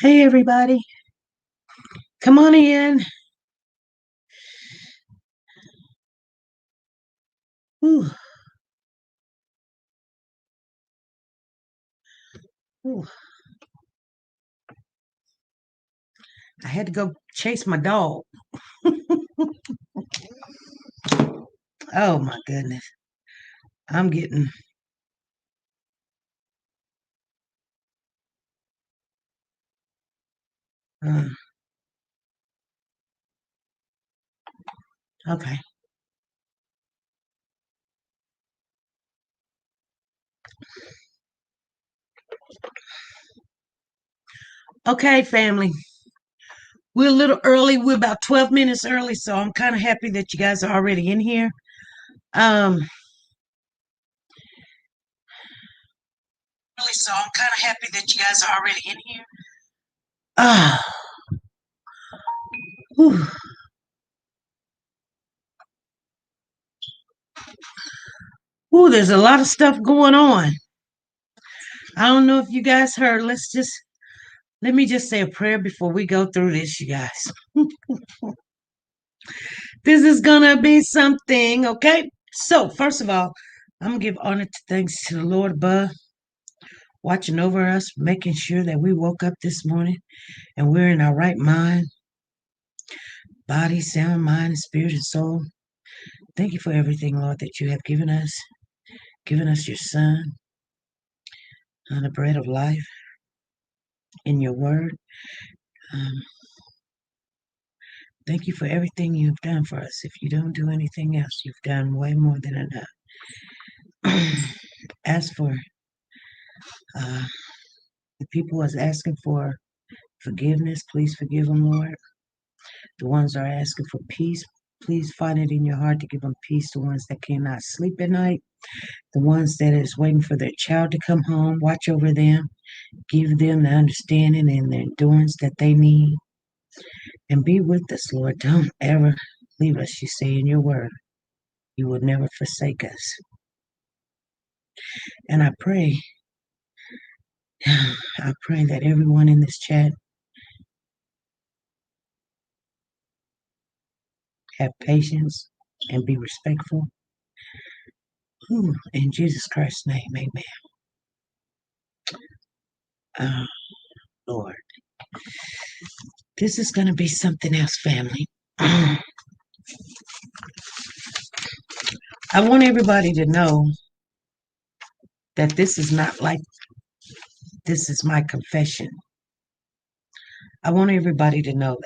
Hey, everybody. Come on in. Ooh, ooh. I had to go chase my dog. Oh, my goodness. I'm getting. Uh, okay. Okay, family. We're a little early. We're about 12 minutes early, so I'm kind of happy that you guys are already in here. So I'm kind of happy that you guys are already in here. Ah, whew. Ooh, there's a lot of stuff going on. I don't know if you guys heard. Let me just say a prayer before we go through this, you guys. This is gonna be something, okay? So, first of all, I'm gonna give honor to thanks to the Lord above, watching over us, making sure that we woke up this morning and we're in our right mind, body, sound, mind, and spirit and soul. Thank you for everything, Lord, that you have given us your Son, and the bread of life in your word. Um, Thank you for everything you've done for us. If you don't do anything else, you've done way more than enough. As for uh, the people who is asking for forgiveness, please forgive them, Lord. The ones that are asking for peace, please find it in your heart to give them peace. The ones that cannot sleep at night, the ones that is waiting for their child to come home, watch over them, give them the understanding and the endurance that they need. And be with us, Lord. Don't ever leave us. You say in your word, you will never forsake us. And I pray that everyone in this chat have patience and be respectful. Ooh, in Jesus Christ's name, amen. Lord. This is going to be something else, family. I want everybody to know that this is not like this is my confession. I want everybody to know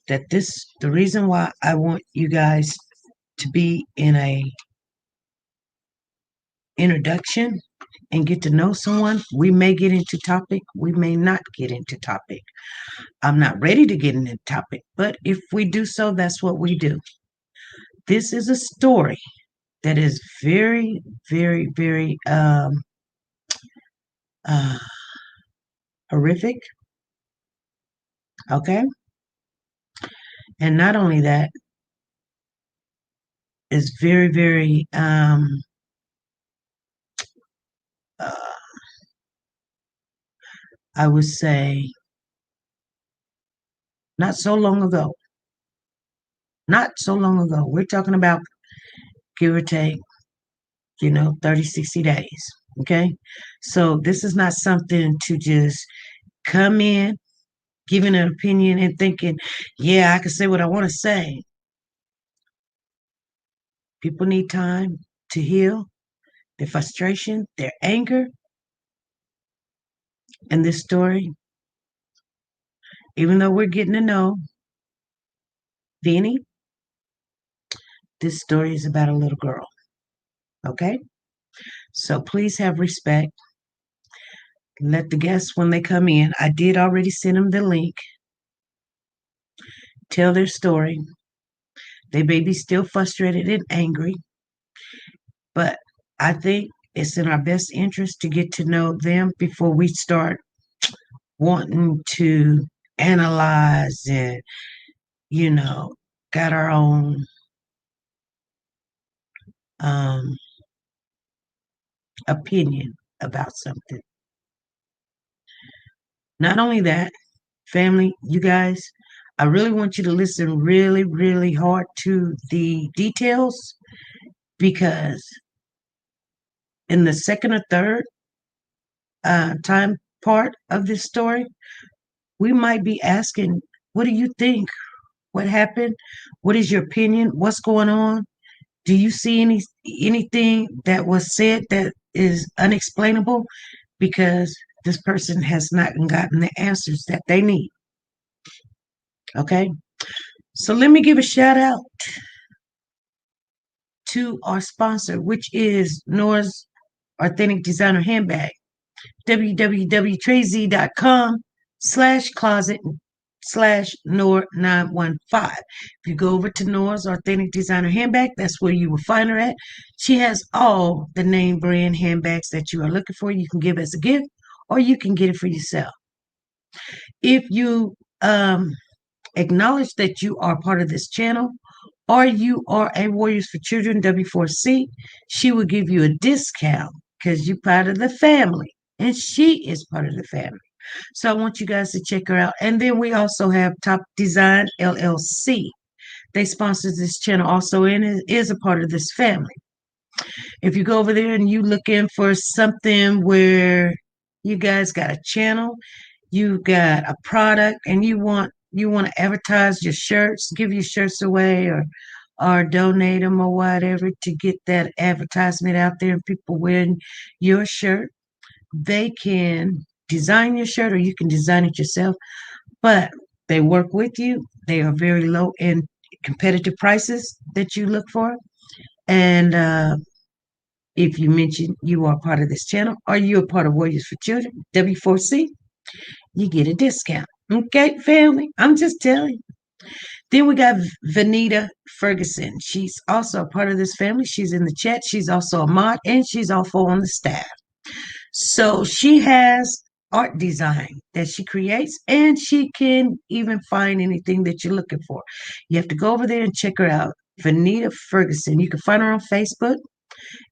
that the reason why I want you guys to be in a introduction and get to know someone. We may get into topic, we may not get into topic. I'm not ready to get into topic, but if we do so, that's what we do. This is a story that is very, very, very uh, horrific. Okay, and not only that, is very, very uh, I would say not so long ago. Not so long ago. We're talking about give or take, 30, 60 days. Okay. So this is not something to just come in, giving an opinion and thinking, yeah, I can say what I want to say. People need time to heal their frustration, their anger. And this story, even though we're getting to know Vennie, this story is about a little girl. Okay. So please have respect. Let the guests, when they come in, I did already send them the link. Tell their story. They may be still frustrated and angry, but I think it's in our best interest to get to know them before we start wanting to analyze and, you know, got our own um, opinion about something. Not only that, family, you guys, I really want you to listen really, really hard to the details because in the second or third time part of this story, we might be asking, what do you think? What happened? What is your opinion? What's going on? Do you see anything that was said that is unexplainable? Because this person has not gotten the answers that they need. Okay. So let me give a shout out to our sponsor, which is Nora's Authentic Designer Handbag. www.trazy.com/closet/Nora915. If you go over to Nora's Authentic Designer Handbag, that's where you will find her at. She has all the name brand handbags that you are looking for. You can give as a gift or you can get it for yourself. If you acknowledge that you are part of this channel or you are a Warriors for Children W4C, she will give you a discount because you're part of the family and she is part of the family. So I want you guys to check her out. And then we also have Top Design LLC. They sponsor this channel also and is a part of this family. If you go over there and you looking for something where you guys got a channel, you got a product, and you want to advertise your shirts, give your shirts away, or donate them or whatever to get that advertisement out there and people wearing your shirt, they can design your shirt or you can design it yourself. But they work with you. They are very low in competitive prices that you look for. And if you mention you are part of this channel or you're a part of Warriors for Children, W4C, you get a discount. Okay, family? I'm just telling you. Then we got Vennie Ferguson. She's also a part of this family. She's in the chat. She's also a mod and she's also on the staff. So she has art design that she creates and she can even find anything that you're looking for. You have to go over there and check her out. Vennie Ferguson. You can find her on Facebook.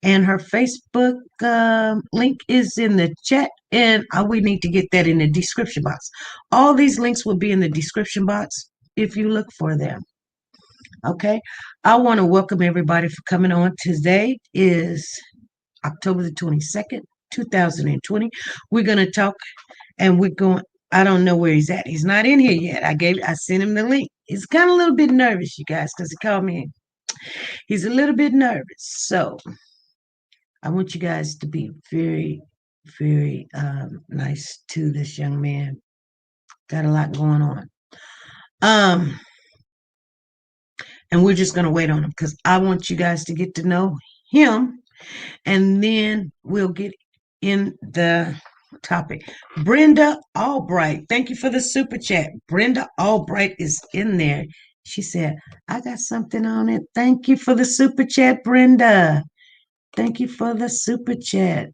And her Facebook link is in the chat, and we need to get that in the description box. All these links will be in the description box if you look for them. Okay, I want to welcome everybody for coming on. Today is October the 22nd, 2020. We're going to talk, and we're going. I don't know where he's at. He's not in here yet. I sent him the link. He's kind of a little bit nervous, you guys, because he called me. He's a little bit nervous. So I want you guys to be very, very nice to this young man. Got a lot going on. Um, and we're just gonna wait on him because I want you guys to get to know him, and then we'll get in the topic. Brenda Albright, thank you for the super chat. Brenda Albright is in there. She said, I got something on it. Thank you for the super chat, Brenda. Thank you for the super chat.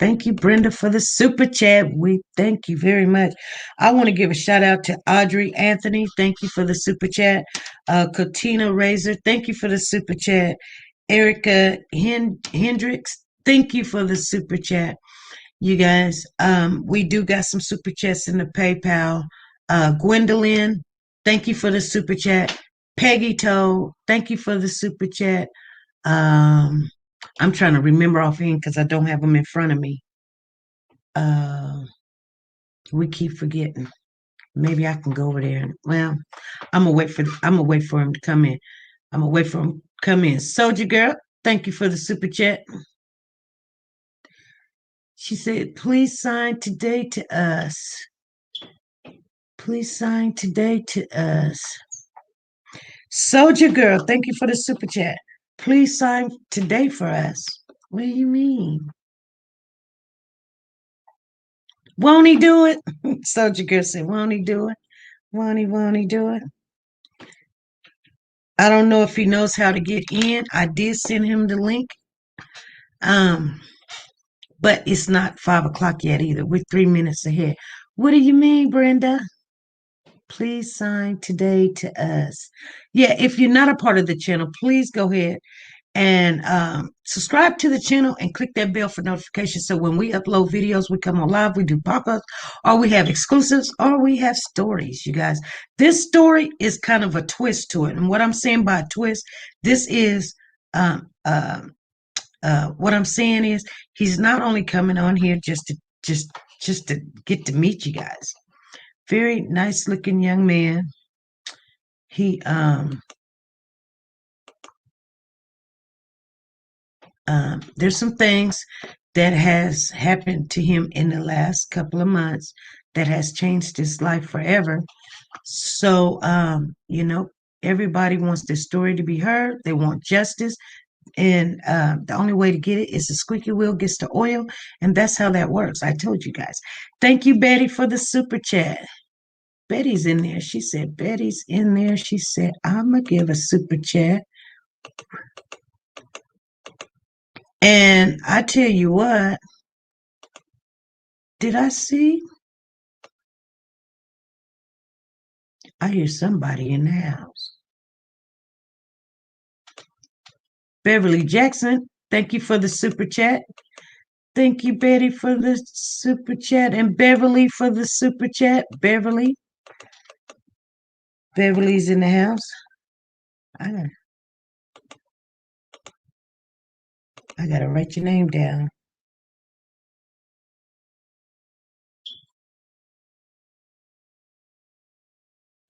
Thank you, Brenda, for the super chat. We thank you very much. I want to give a shout out to Audrey Anthony. Thank you for the super chat. Katina Razor, thank you for the super chat. Erica Hendricks, thank you for the super chat. You guys, we do got some super chats in the PayPal. Gwendolyn, thank you for the super chat. Peggy Toe, thank you for the super chat. I'm trying to remember offhand because I don't have them in front of me. We keep forgetting. Maybe I can go over there. Well, I'm gonna wait for him to come in. I'm gonna wait for him to come in. Soldier Girl, thank you for the super chat. She said, please sign today to us. Please sign today to us. Soldier Girl, thank you for the super chat. Please sign today for us. What do you mean? Won't he do it? Soldier Girl said, won't he do it? Won't he do it? I don't know if he knows how to get in. I did send him the link. But it's not 5 o'clock yet either. We're 3 minutes ahead. What do you mean, Brenda? Please sign today to us. Yeah, if you're not a part of the channel, please go ahead and subscribe to the channel and click that bell for notifications. So when we upload videos, we come on live, we do pop-ups, or we have exclusives, or we have stories, you guys. This story is kind of a twist to it. And what I'm saying by a twist, this is what I'm saying is he's not only coming on here just to get to meet you guys. Very nice looking young man. He there's some things that has happened to him in the last couple of months that has changed his life forever. So everybody wants their story to be heard. They want justice. And the only way to get it is the squeaky wheel gets the oil. And that's how that works. I told you guys. Thank you, Betty, for the super chat. Betty's in there. She said, Betty's in there. She said, I'm going to give a super chat. And I tell you what, did I see? I hear somebody in the house. Beverly Jackson, thank you for the super chat. Thank you, Betty, for the super chat. And Beverly for the super chat. Beverly's in the house. I gotta write your name down.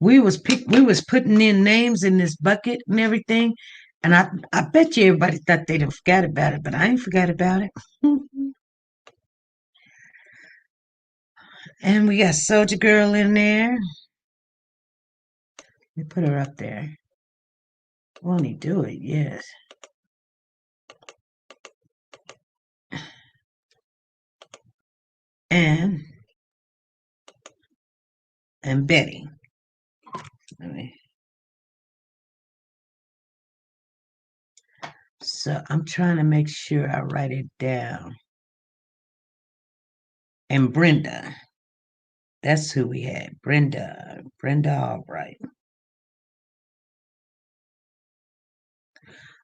We was putting in names in this bucket and everything, and I bet you everybody thought they'd have forgot about it, but I ain't forgot about it. And we got Soldier Girl in there. Let me put her up there. Won't he do it? Yes. And Betty. So I'm trying to make sure I write it down. And Brenda. That's who we had. Brenda Albright.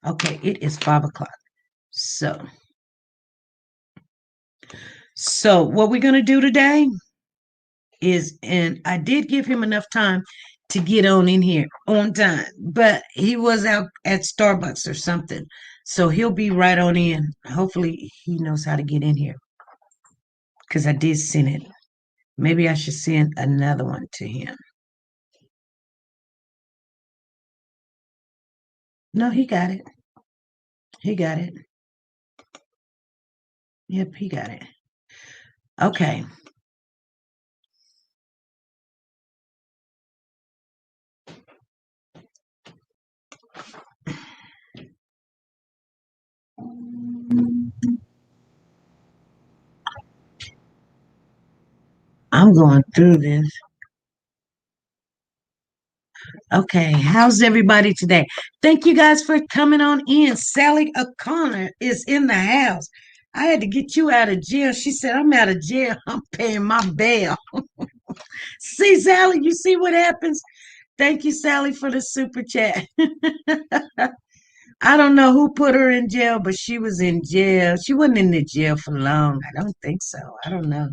Okay, it is 5 o'clock. So what we're gonna do today is, and I did give him enough time to get on in here on time, but he was out at Starbucks or something. So he'll be right on in. Hopefully he knows how to get in here because I did send it. Maybe I should send another one to him. No, he got it. He got it. Yep, he got it. Okay. I'm going through this. Okay, how's everybody today? Thank you guys for coming on in. Sally O'Connor is in the house. I had to get you out of jail. She said, I'm out of jail. I'm paying my bail. See, Sally, you see what happens? Thank you, Sally, for the super chat. I don't know who put her in jail, but she was in jail. She wasn't in the jail for long. I don't think so. I don't know.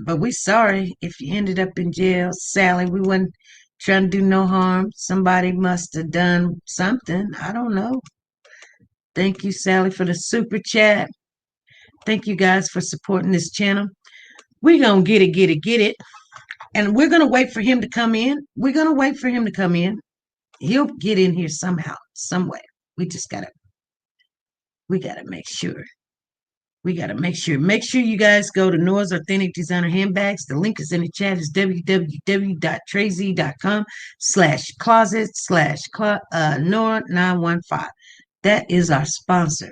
But we sorry if you ended up in jail, Sally. We wasn't trying to do no harm. Somebody must have done something. I don't know. Thank you, Sally, for the super chat. Thank you guys for supporting this channel. We're gonna get it, get it, get it. And we're gonna wait for him to come in. We're gonna wait for him to come in. He'll get in here somehow, some way. We just gotta make sure. We got to make sure. Make sure you guys go to Nora's Authentic Designer Handbags. The link is in the chat. It's www.tracy.com/closet/Nora915. That is our sponsor.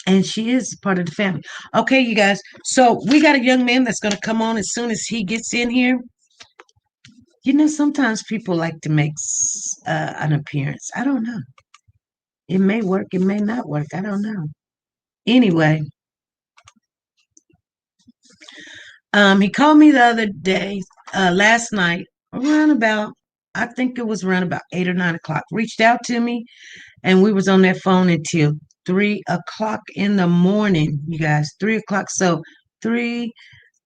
And she is part of the family. Okay, you guys. So we got a young man that's going to come on as soon as he gets in here. You know, sometimes people like to make an appearance. I don't know. It may work. It may not work. I don't know. Anyway, he called me the other day, last night, around about, I think it was around about 8 or 9 o'clock. Reached out to me, and we was on that phone until 3 o'clock in the morning. You guys, 3 o'clock. So three,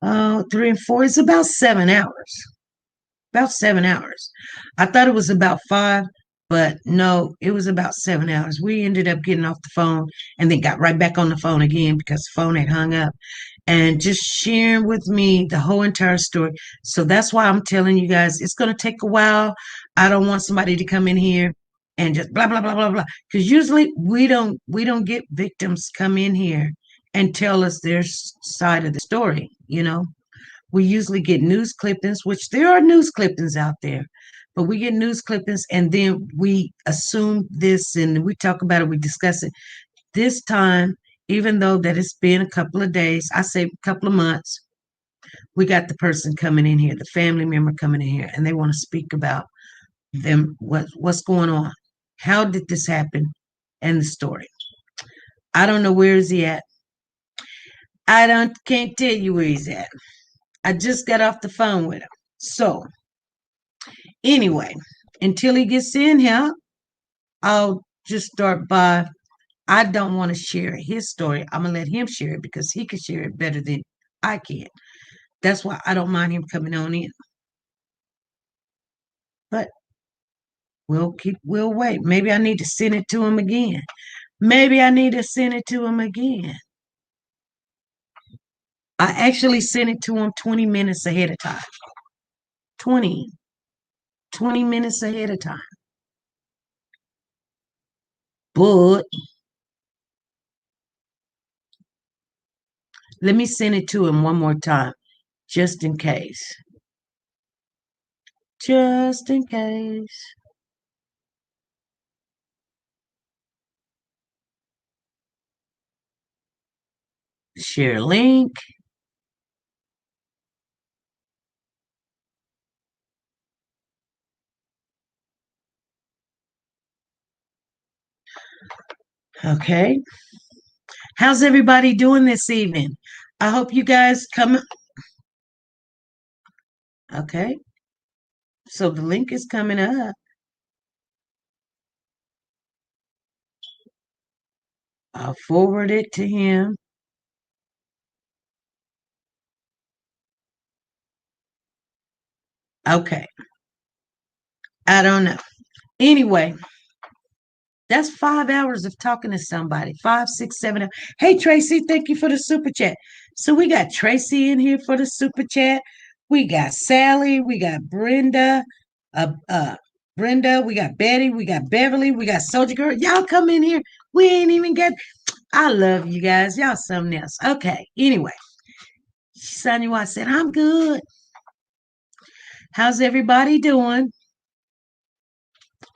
3 and 4. It's about 7 hours. About 7 hours. I thought it was about 5, but no, it was about 7 hours. We ended up getting off the phone and then got right back on the phone again because the phone had hung up and just sharing with me the whole entire story. So that's why I'm telling you guys it's going to take a while. I don't want somebody to come in here and just blah blah blah blah blah, because usually we don't get victims come in here and tell us their side of the story. We usually get news clippings, which there are news clippings out there, but we get news clippings and then we assume this and we talk about it, we discuss it. This time, even though that it's been a couple of days, I say a couple of months, we got the person coming in here, the family member coming in here, and they want to speak about them, what's going on, how did this happen, and the story. I don't know where is he at. I don't can't tell you where he's at. I just got off the phone with him. So anyway, until he gets in here, I'll just start by, I don't want to share his story. I'm gonna let him share it because he can share it better than I can. That's why I don't mind him coming on in. But we'll wait. Maybe I need to send it to him again. Maybe I need to send it to him again. I actually sent it to him 20 minutes ahead of time. 20, 20 minutes ahead of time. But let me send it to him one more time, just in case. Just in case. Share link. Okay. How's everybody doing this evening? I hope you guys come. Okay. So the link is coming up. I'll forward it to him. Okay. I don't know. Anyway, That's 5 hours of talking to somebody. 5, 6, 7 hours. Hey Tracy, thank you for the super chat. So we got Tracy in here for the super chat. We got Sally. We got Uh, uh, Brenda. We got Betty. We got Beverly. We got Soldier Girl. Y'all come in here. We ain't even get. I love you guys. Y'all something else. Okay. Anyway, Sonia Watt said, "I'm good. How's everybody doing?"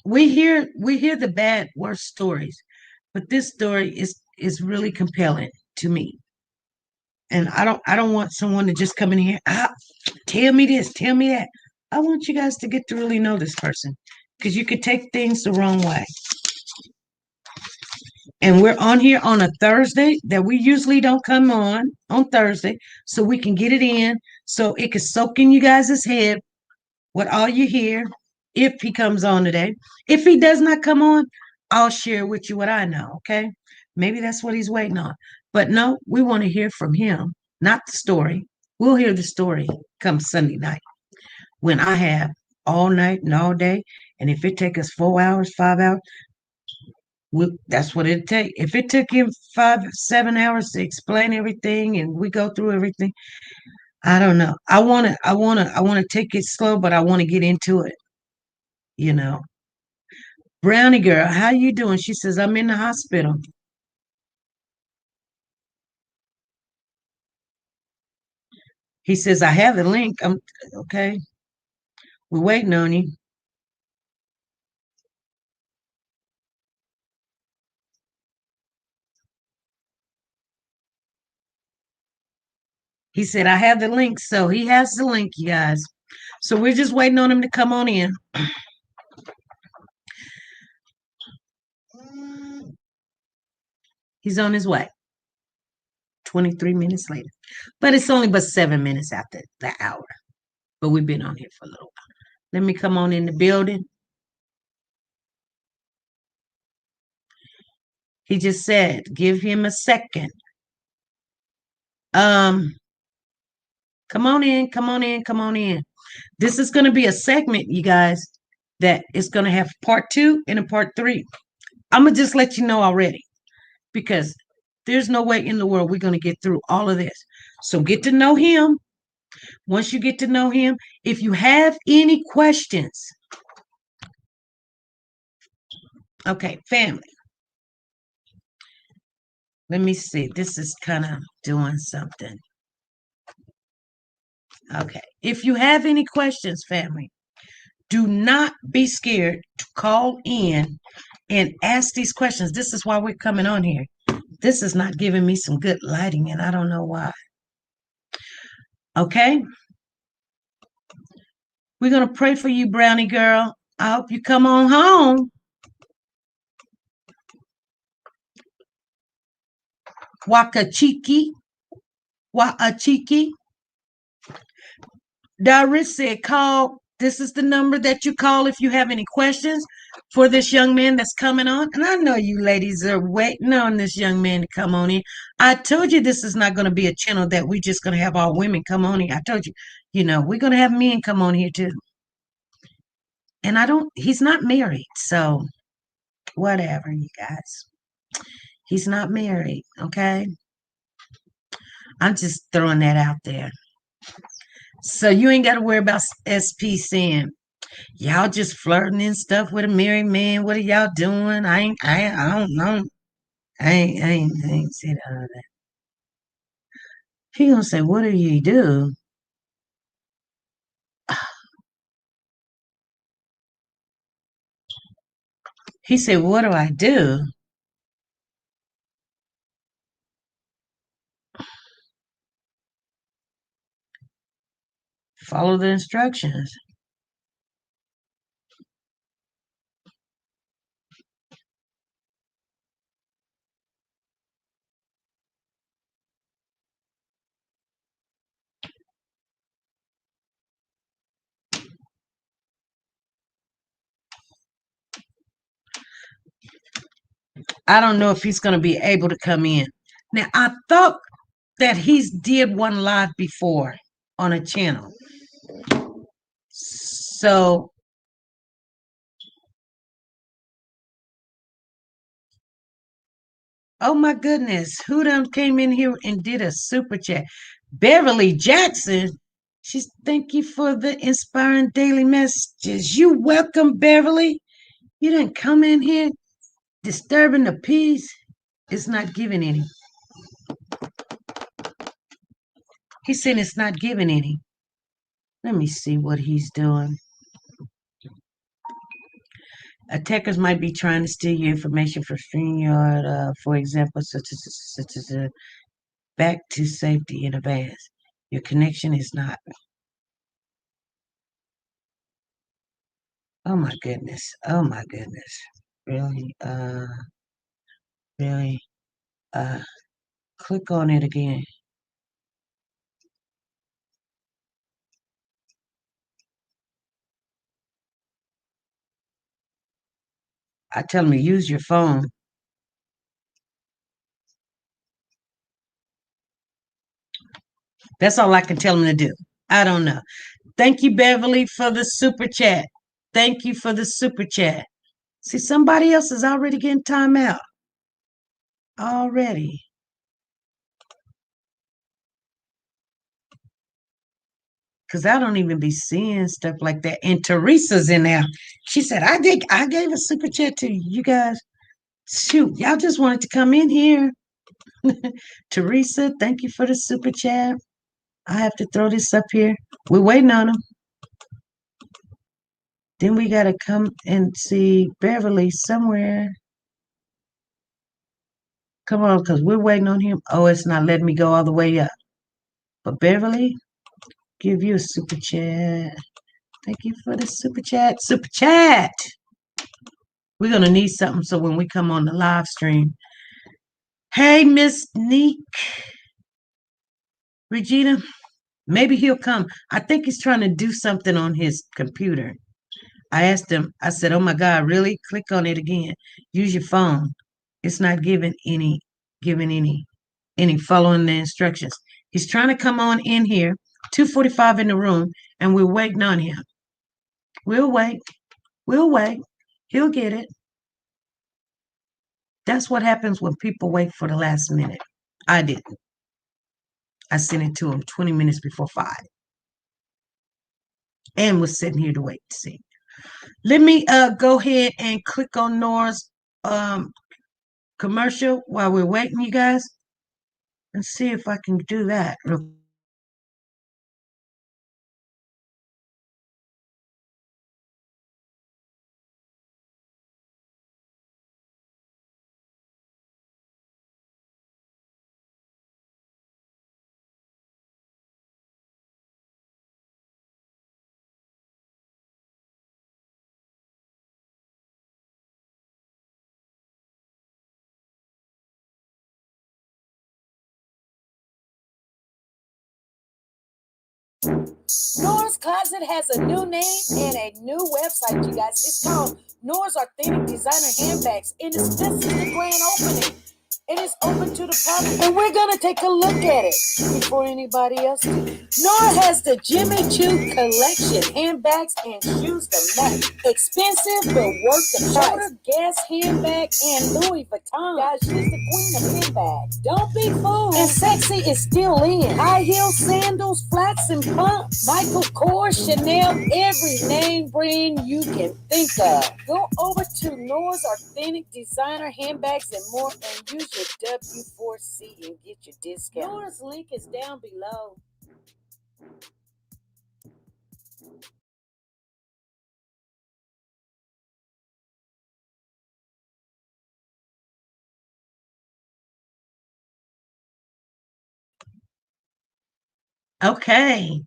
We hear the bad worst stories, but this story is really compelling to me. And I don't want someone to just come in here, tell me this, tell me that. I want you guys to get to really know this person because you could take things the wrong way. And we're on here on a Thursday that we usually don't come on Thursday, so we can get it in, so it can soak in you guys' head what all you hear if he comes on today. If he does not come on, I'll share with you what I know, okay? Maybe that's what he's waiting on. But no, we want to hear from him, not the story. We'll hear the story come Sunday night when I have all night and all day. And if it take us 4 hours, 5 hours, that's what it take. If it took him 5, 7 hours to explain everything and we go through everything, I don't know. I wanna take it slow, but I want to get into it, you know. Brownie girl, how you doing? She says, I'm in the hospital. He says, I have the link. I'm okay. We're waiting on you. He said, I have the link. So he has the link, you guys. So we're just waiting on him to come on in. He's on his way. 23 minutes later. But it's only but 7 minutes after the hour. But we've been on here for a little while. Let me come on in the building. He just said, give him a second. Um, come on in, come on in, come on in. This is going to be a segment, you guys, that is going to have part two and a part three. I'm going to just let you know already because there's no way in the world we're going to get through all of this. So get to know him. Once you get to know him, if you have any questions, okay, family, let me see. This is kind of doing something. Okay. If you have any questions, family, do not be scared to call in and ask these questions. This is why we're coming on here. This is not giving me some good lighting, and I don't know why. Okay? We're going to pray for you, Brownie girl. I hope you come on home. Wakachiki. Waachiki. Doris said, call. This is the number that you call if you have any questions for this young man that's coming on. And I know you ladies are waiting on this young man to come on in. I told you this is not going to be a channel that we're just going to have all women come on here. I told you, we're going to have men come on here too. And he's not married. So whatever, you guys. He's not married. Okay. I'm just throwing that out there. So you ain't got to worry about SP saying, y'all just flirting and stuff with a married man. What are y'all doing? I don't know. I ain't said all that. He gonna say, what do you do? He said, what do I do? Follow the instructions. I don't know if he's gonna be able to come in. Now I thought that he's did one live before on a channel. So Oh my goodness. Who done came in here and did a super chat? Beverly Jackson. She's thank you for the inspiring daily messages. You welcome, Beverly. You didn't come in here disturbing the peace. It's not giving any. He said it's not giving any. Let me see what he's doing. Attackers might be trying to steal your information for StreamYard, for example, such as a back to safety in advance. Your connection is not. Oh my goodness. Oh my goodness. Really? Really? Uh, Click on it again. I tell him to use your phone. That's all I can tell him to do. I don't know. Thank you, Beverly, for the super chat. Thank you for the super chat. See, somebody else is already getting time out. Already. Because I don't even be seeing stuff like that. And Teresa's in there. She said, I gave a super chat to you guys. Shoot, y'all just wanted to come in here. Teresa, thank you for the super chat. I have to throw this up here. We're waiting on them. Then we got to come and see Beverly somewhere. Come on, because we're waiting on him. Oh, it's not letting me go all the way up. But Beverly, give you a super chat. Thank you for the super chat. Super chat. We're going to need something so when we come on the live stream. Hey, Miss Neek. Regina, maybe he'll come. I think he's trying to do something on his computer. I asked him, I said, oh my God, really? Click on it again. Use your phone. It's not giving any following the instructions. He's trying to come on in here, 2:45 in the room, and we're waiting on him. We'll wait. We'll wait. He'll get it. That's what happens when people wait for the last minute. I didn't. I sent it to him 20 minutes before 5 and was sitting here to wait to see. Let me go ahead and click on Nora's commercial while we're waiting, you guys, and see if I can do that. Nora's Closet has a new name and a new website, you guys. It's called Nora's Authentic Designer Handbags, and this is the grand opening. It is open to the public, and we're gonna take a look at it before anybody else do. Nora has the Jimmy Choo collection, handbags and shoes to match. Expensive but worth the price. Shoulder Guess handbag and Louis Vuitton. Guys, she's the queen of handbags. Don't be fooled. And sexy is still in. High heel sandals, flats and pumps. Michael Kors, Chanel, every name brand you can think of. Go over to Nora's Authentic Designer Handbags and more and use your W4C and get your discount. Nora's link is down below. Okay.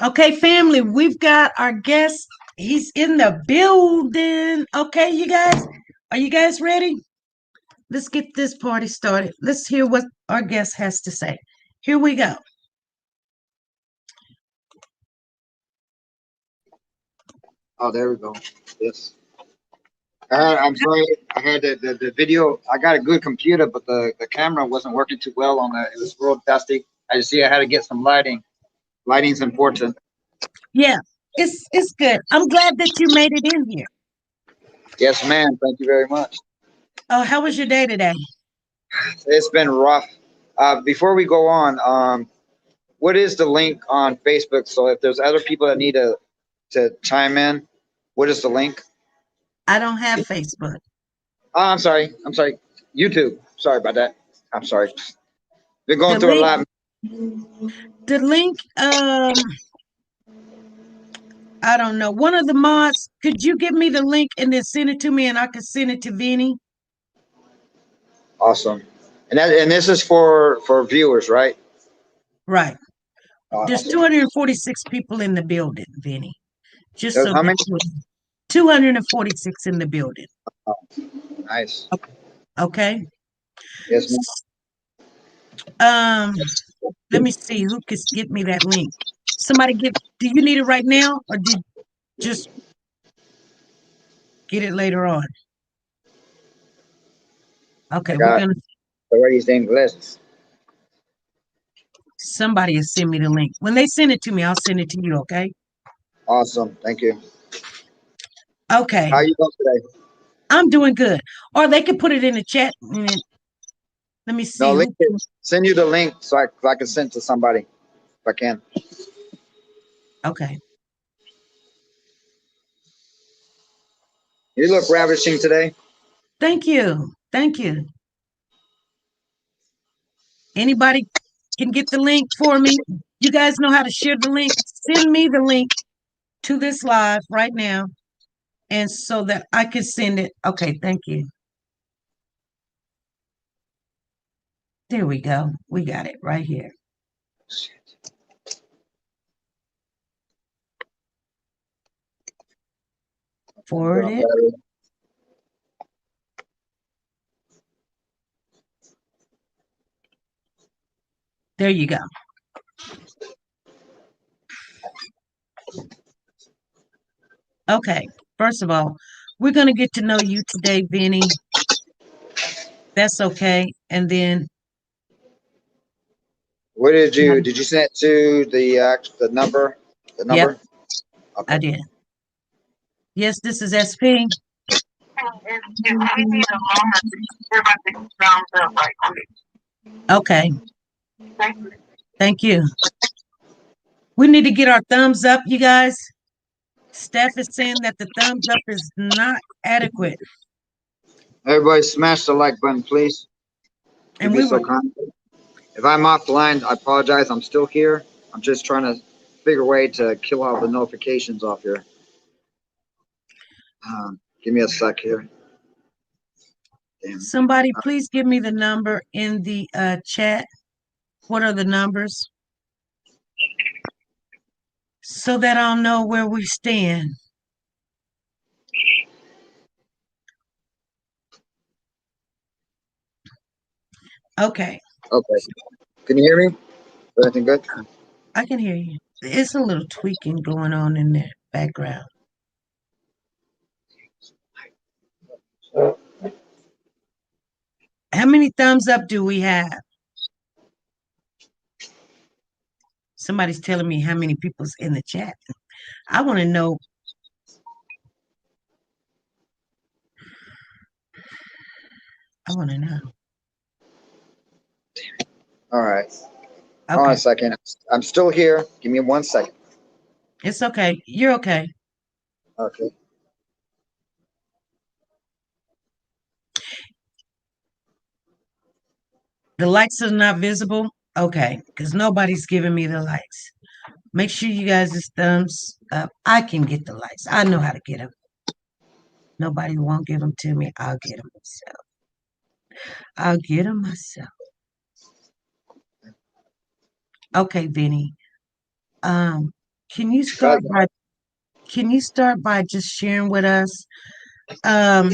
Okay, family, we've got our guest. He's in the building. Okay, you guys, are you guys ready? Let's get this party started. Let's hear what our guest has to say. Here we go. Oh, there we go. Yes. I'm sorry. I heard the video. I got a good computer, but the camera wasn't working too well on it. It was real dusty. I just see I had to get some lighting. Lighting's important. Yeah, it's good. I'm glad that you made it in here. Yes, ma'am. Thank you very much. How was your day today? It's been rough. Before we go on, what is the link on Facebook? So if there's other people that need to chime in, what is the link? I don't have Facebook. Oh, I'm sorry. I'm sorry. YouTube. Sorry about that. I'm sorry. Been going The through a link, lot. the link, I don't know. One of the mods, could you give me the link and then send it to me and I can send it to Vennie? Awesome. And this is for viewers, right? Right. There's Awesome. 246 people in the building, Vennie. Just There's so how that many? 246 in the building. Oh, nice. Okay. Yes, ma'am. Um, let me see who can get me that link. Somebody do you need it right now or did just get it later on? I Okay, we're got gonna already named lists. somebody will send me the link. When they send it to me, I'll send it to you, okay? Awesome. Thank you. Okay. How you doing today? I'm doing good. Or they could put it in the chat and let me No, see link who it. Send you the link so I can send to somebody if I can. okay. You look ravishing today. Thank you. Thank you. Anybody can get the link for me? You guys know how to share the link. Send me the link to this live right now. And so that I can send it. Okay, thank you. There we go. We got it right here. Forward it. There you go. Okay. First of all, we're going to get to know you today, Vennie. That's okay. And then What did you send it to the number? The yep, number? I Okay. did. Yes, this is SP. Okay. Thank you. We need to get our thumbs up, you guys. Steph is saying that the thumbs up is not adequate. Everybody smash the like button, please. You'd And be we so were kind. If I'm offline, I apologize. I'm still here. I'm just trying to figure a way to kill all the notifications off here. Give me a sec here. Damn. somebody please give me the number in the chat. What are the numbers? So that I'll know where we stand. Okay. Okay. Can you hear me? Everything good? I can hear you. It's a little tweaking going on in the background. How many thumbs up do we have? Somebody's telling me how many people's in the chat. I want to know. I want to know. All right. Hold on Okay. a second. I'm still here. Give me 1 second. It's okay. You're okay. Okay. The likes are not visible. Okay. Because nobody's giving me the likes. Make sure you guys just thumbs up. I can get the likes. I know how to get them. Nobody won't give them to me. I'll get them myself. I'll get them myself. Okay, Vennie. Um, can you start by just sharing with us um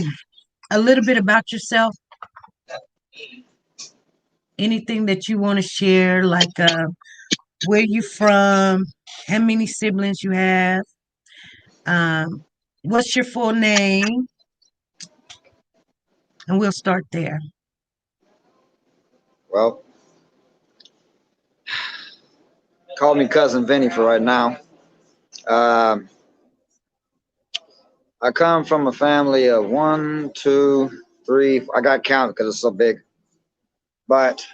a little bit about yourself? Anything that you want to share, like where you from, how many siblings you have, um, what's your full name, and we'll start there. Well, call me cousin Vinny for right now. Um, I come from a family of one, two, three. I got count because it's so big. but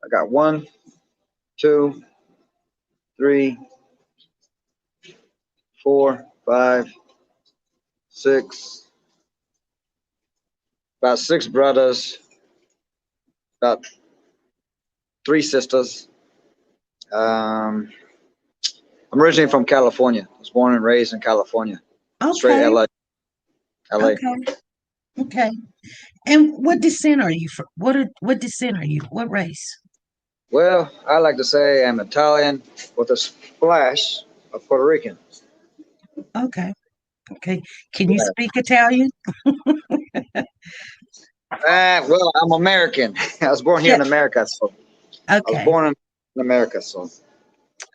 I got 1, 2, 3, 4, 5, 6, about 6 brothers, about 3 sisters. I'm originally from California. I was born and raised in California, straight Okay. LA. LA. Okay. Okay. And what descent are you from? What descent are you? What race? Well, I like to say I'm Italian with a splash of Puerto Rican. Okay. Okay. Can you speak Italian? Well, I'm American. I was born here Yeah. in America, so I was Okay. born in America, so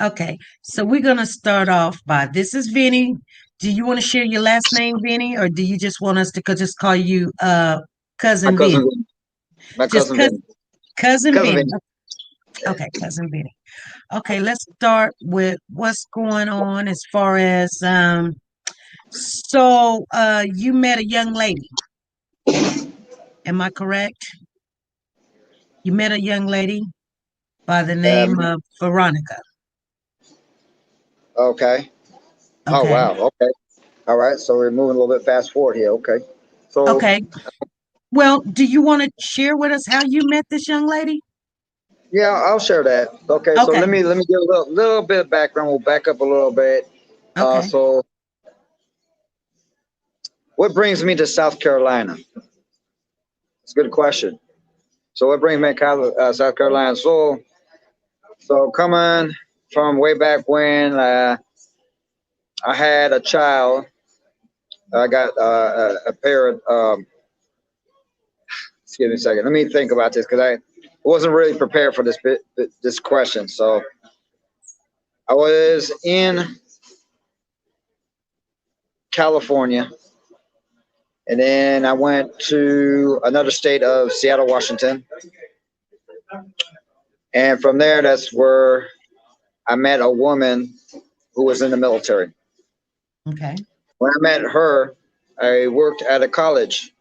Okay. So we're gonna start off by this is Vennie. Do you want to share your last name, Vennie, or do you just want us to just call you my cousin Vennie? cousin, my Just cousin Vin, cousin cousin Vennie. Vin. Okay, cousin Vennie. Okay, let's start with what's going on as far as you met a young lady. Am I correct? You met a young lady by the name Um, of Veronica. okay. Oh Okay. wow. Okay. All right. So we're moving a little bit fast forward here. Okay. So Okay. Well, do you want to share with us how you met this young lady? yeah, I'll share that. Okay. So Okay. let me give a little bit of background. We'll back up a little bit. Okay. So what brings me to South Carolina? It's a good question. So what brings me to South Carolina? So coming from way back when I had a child, I got a pair of. Excuse me a second. Let me think about this because I wasn't really prepared for this question. So I was in California, and then I went to another state of Seattle, Washington, and from there, that's where I met a woman who was in the military. Okay. When I met her, I worked at a college.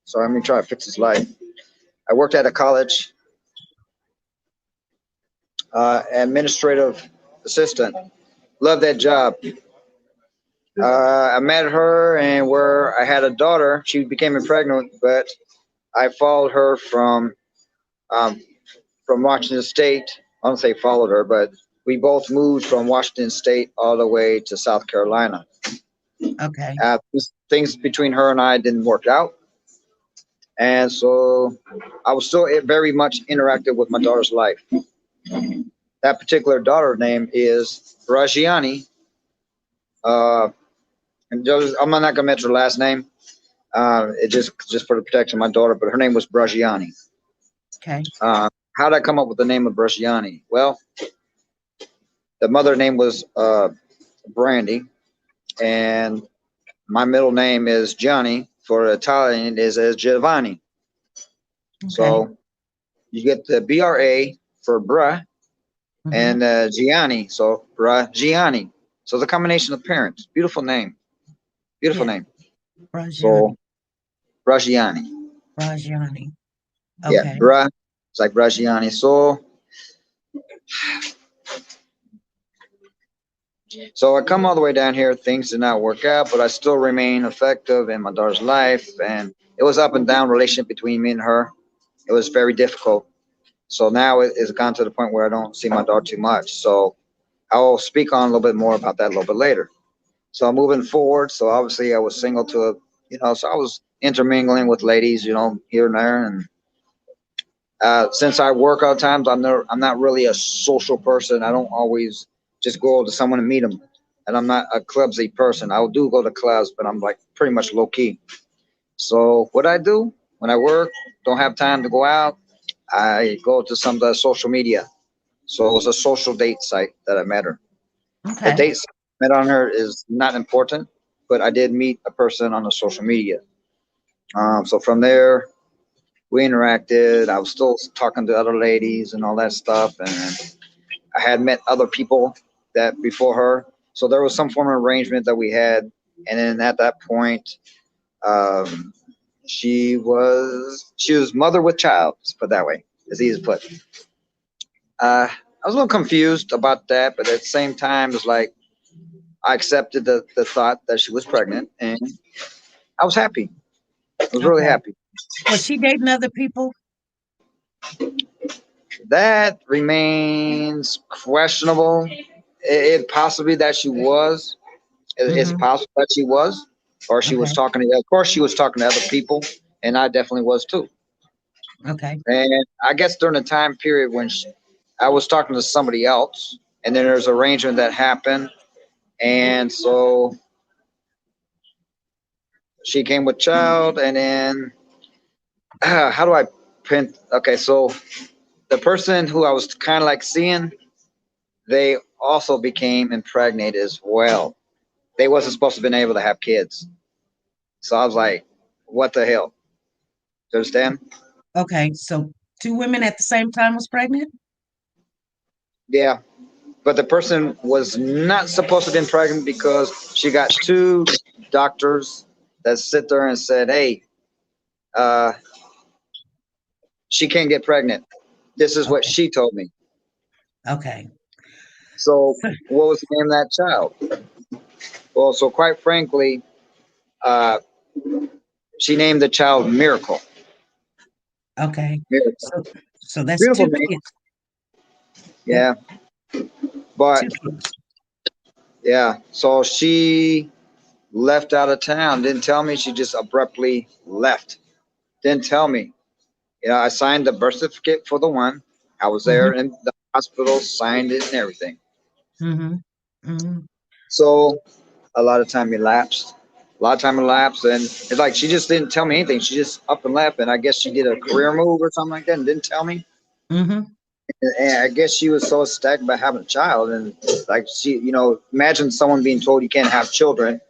So let me try to fix his light. I worked at a college, administrative assistant. Love that job. I met her, and where I had a daughter, she became pregnant, but I followed her um, from Washington State. I don't say followed her, but we both moved from Washington State all the way to South Carolina. Okay. Things between her and I didn't work out, and so I was still very much interactive with my daughter's life. That particular daughter name is Rajiani. Uh, and I'm not gonna mention her last name. It just for the protection of my daughter, but her name was Bragiani. Okay. How did I come up with the name of Bragiani? Well, the mother name was Brandy, and my middle name is Johnny. For Italian, it is as Giovanni. Okay. So you get the BRA for Bra and Gianni, so Bragiani. So it's a combination of parents. Beautiful name. Beautiful Yeah. name. Rajiani. So Bragiani. Rajiani. Yeah, Okay. Bra. It's like Bragiani. So I come all the way down here. Things did not work out, but I still remain effective in my daughter's life. And it was up and down relationship between me and her. It was very difficult. So now it's gone to the point where I don't see my daughter too much. So I'll speak on a little bit more about that a little bit later. So moving forward. So obviously I was single so I was intermingling with ladies, here and there. And since I work all the times, I'm not really a social person. I don't always just go to someone and meet them, and I'm not a clubsy person. I do go to clubs, but I'm like pretty much low key. So what I do when I work, don't have time to go out, I go to some of the social media. So it was a social date site that I met her. The Okay. dates I met on her is not important, but I did meet a person on the social media. So from there, we interacted. I was still talking to other ladies and all that stuff, and I had met other people that before her. So there was some form of arrangement that we had, and then at that point, um, She was mother with child, let's put it that way. It's easy to put. I was a little confused about that, but at the same time, it's like I accepted the thought that she was pregnant, and I was happy. I was really Okay. happy. Was she dating other people? That remains questionable. It possibly that she was. It's Mm-hmm. possible that she was, or she was Okay. talking to. Of course, she was talking to other people, and I definitely was too. Okay. And I guess during the time period when I was talking to somebody else, and then there's arrangement that happened, and so she came with child, and then how do I print? Okay, so the person who I was kind of like seeing, they also became impregnated as well. They wasn't supposed to have been able to have kids, so I was like, what the hell? You understand? Okay. So two women at the same time was pregnant? Yeah, but the person was not supposed to have been pregnant because she got two doctors that sit there and said, "Hey, uh, she can't get pregnant." This is what Okay. she told me. Okay. So, So, what was the name of that child? Well, so quite frankly, uh, she named the child Miracle. okay. Miracle, So so that's beautiful two name. kids. Yep. Yeah, Two but kids. yeah. So she left out of town. Didn't tell me. She just abruptly left. Didn't tell me. You know, I signed the birth certificate for the one. I was Mm-hmm. there in the hospital, signed it and everything. Mm-hmm. Mm-hmm. So a lot of time elapsed. A lot of time elapsed, and it's like she just didn't tell me anything. She just up and left, and I guess she did a career move or something like that, and didn't tell me. Mm-hmm. And I guess she was so ecstatic about having a child, and like she, imagine someone being told you can't have children,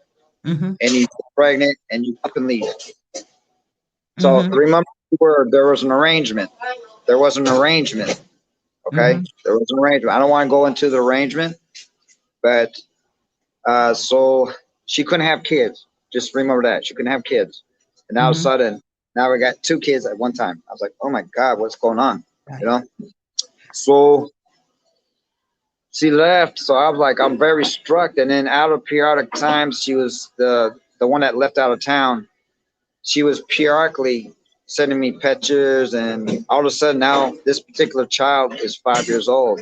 Mm-hmm. and you get pregnant, and you up and leave. So Mm-hmm. remember where there was an arrangement. There was an arrangement. Okay, Mm-hmm. there was an arrangement. I don't want to go into the arrangement, but so she couldn't have kids. Just remember that she couldn't have kids, and all of a Mm-hmm. sudden, now we got two kids at one time. I was like, oh my god, what's going on? You Right. know. So she left. So I was like, I'm very struck. And then out of periodic times, she was the one that left out of town. She was periodically sending me pictures, and all of a sudden now this particular child is 5 years old,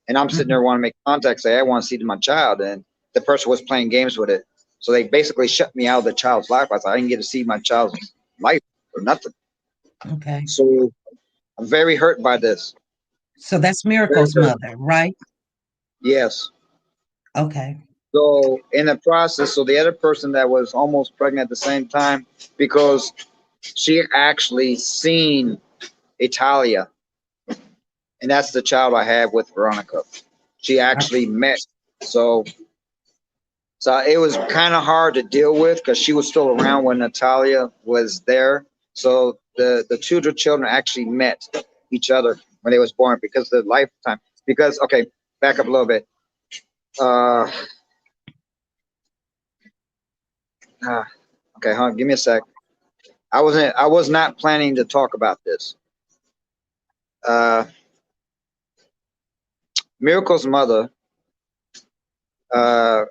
and I'm sitting Mm-hmm. there wanting to make contact, say I want to see my child, and the person was playing games with it. So they basically shut me out of the child's life. I didn't get to see my child's life or nothing. Okay. So I'm very hurt by this. So that's Very Miracle's hurt. mother, right? Yes. Okay. So in the process, so the other person that was almost pregnant at the same time, because she actually seen Italia, and that's the child I had with Veronica. She actually met. So so it was kind of hard to deal with because she was still around when Natalia was there. So the two children actually met each other when they was born because of the lifetime. Because okay, back up a little bit. Uh, uh okay, give me a sec. I was not planning to talk about this. Uh, Miracle's mother, uh,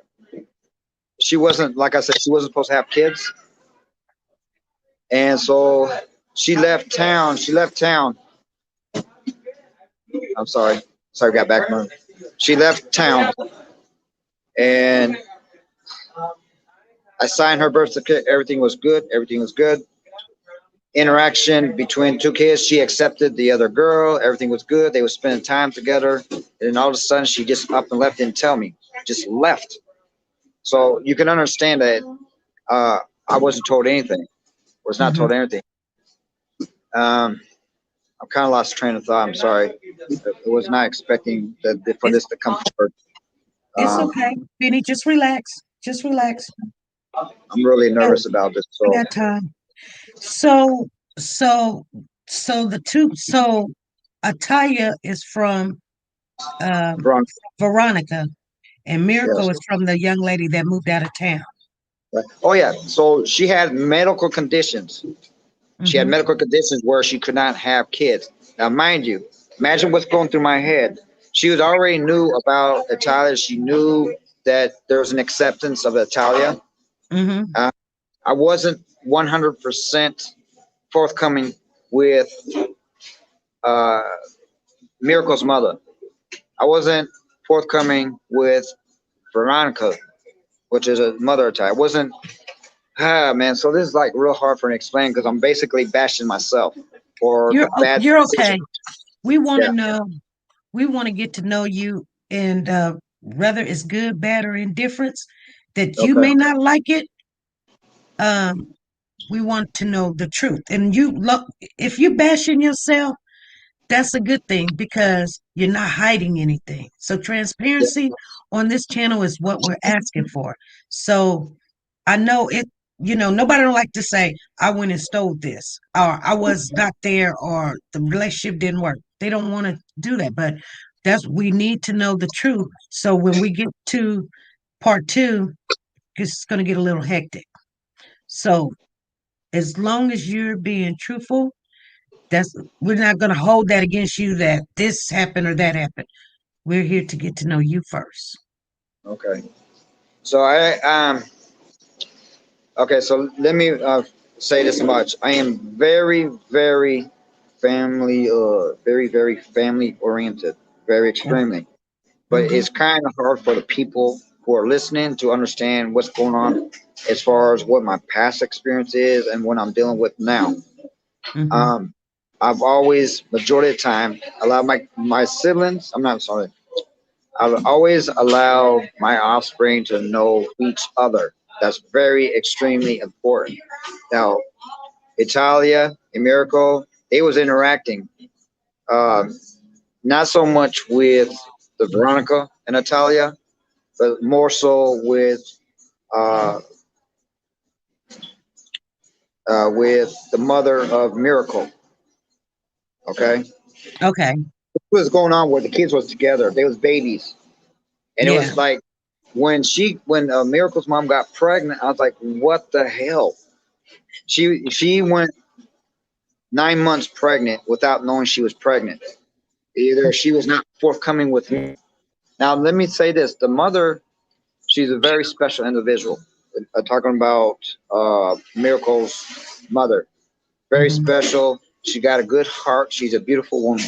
she wasn't, like I said, she wasn't supposed to have kids, and so she left town. She left town. I'm sorry, got back. She left town, and I signed her birth certificate. Everything was good. Everything was good. Interaction between two kids. She accepted the other girl. Everything was good. They were spending time together, and then all of a sudden, she just up and left. Didn't tell me. Just left. So you can understand that uh, I wasn't told anything. Was not Mm-hmm. told anything. Um, I'm kind of lost train of thought. I'm sorry. I was not expecting for It's this to come forward. it's Um, okay, Benny. Just relax. Just relax. I'm really So nervous about this. we So, got time. So so so Ataya is from um Veronica, Veronica, and Miracle yes. is from the young lady that moved out of town. Right. Oh yeah. So she had medical conditions. She had Mm-hmm. medical conditions where she could not have kids. Now, mind you, imagine what's going through my head. She was already knew about Italia. She knew that there was an acceptance of Italia. Mm-hmm. Uh, I wasn't 100% forthcoming with uh, Miracle's mother. I wasn't forthcoming with Veronica, which is a mother Italia. I wasn't. Man, so this is like real hard for me to explain because I'm basically bashing myself for the bad You're decision. okay. We want to Yeah. know. We want to get to know you, and whether it's good, bad, or indifference, that you Okay. may not like it. Um, we want to know the truth, and you look. If you bashing yourself, that's a good thing because you're not hiding anything. So Yeah. transparency on this channel is what we're asking for. So I know it, nobody don't like to say, I went and stole this, or I was not there, or the relationship didn't work. They don't want to do that. But we need to know the truth. So when we get to part two, it's going to get a little hectic. So as long as you're being truthful, that's we're not going to hold that against you that this happened or that happened. We're here to get to know you first. Okay. So okay, so let me say this much. I am very, very very family oriented, very extremely. But Mm-hmm. it's kind of hard for the people who are listening to understand what's going on as far as what my past experience is and what I'm dealing with now. Mm-hmm. Um, I've always, majority of the time, allowed my siblings. I'm not sorry. I've always allowed my offspring to know each other. That's very extremely important. Now, Italia and Miracle, they was interacting, um, not so much with the Veronica and Italia, but more so uh, with the mother of Miracle. Okay, Okay. what was going on where the kids was together? They was babies, and it Yeah. was like when Miracle's mom got pregnant, I was like, what the hell? She went 9 months pregnant without knowing she was pregnant. Either she was not forthcoming with me. Now, let me say this: the mother, she's a very special individual. Talking about Miracle's mother, very Mm-hmm. special. She got a good heart. She's a beautiful woman.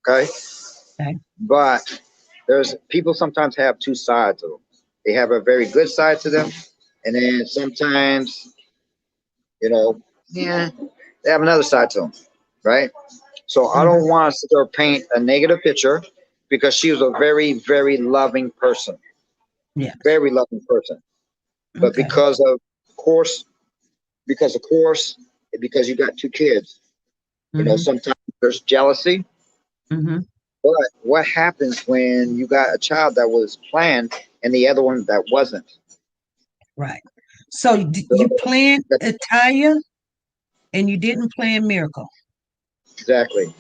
Okay, Okay. but there's people sometimes have two sides of them. They have a very good side to them, and then sometimes, you know, yeah, they have another side to them, right? So I Mm-hmm. don't want to sit there paint a negative picture because she was a very, very loving person, Yes. very loving person. But Okay. course, because of course, because you got two kids, Mm-hmm. sometimes there's jealousy. Mm-hmm. But what happens when you got a child that was planned and the other one that wasn't? Right. So So you planned that, Italia and you didn't plan Miracle. exactly.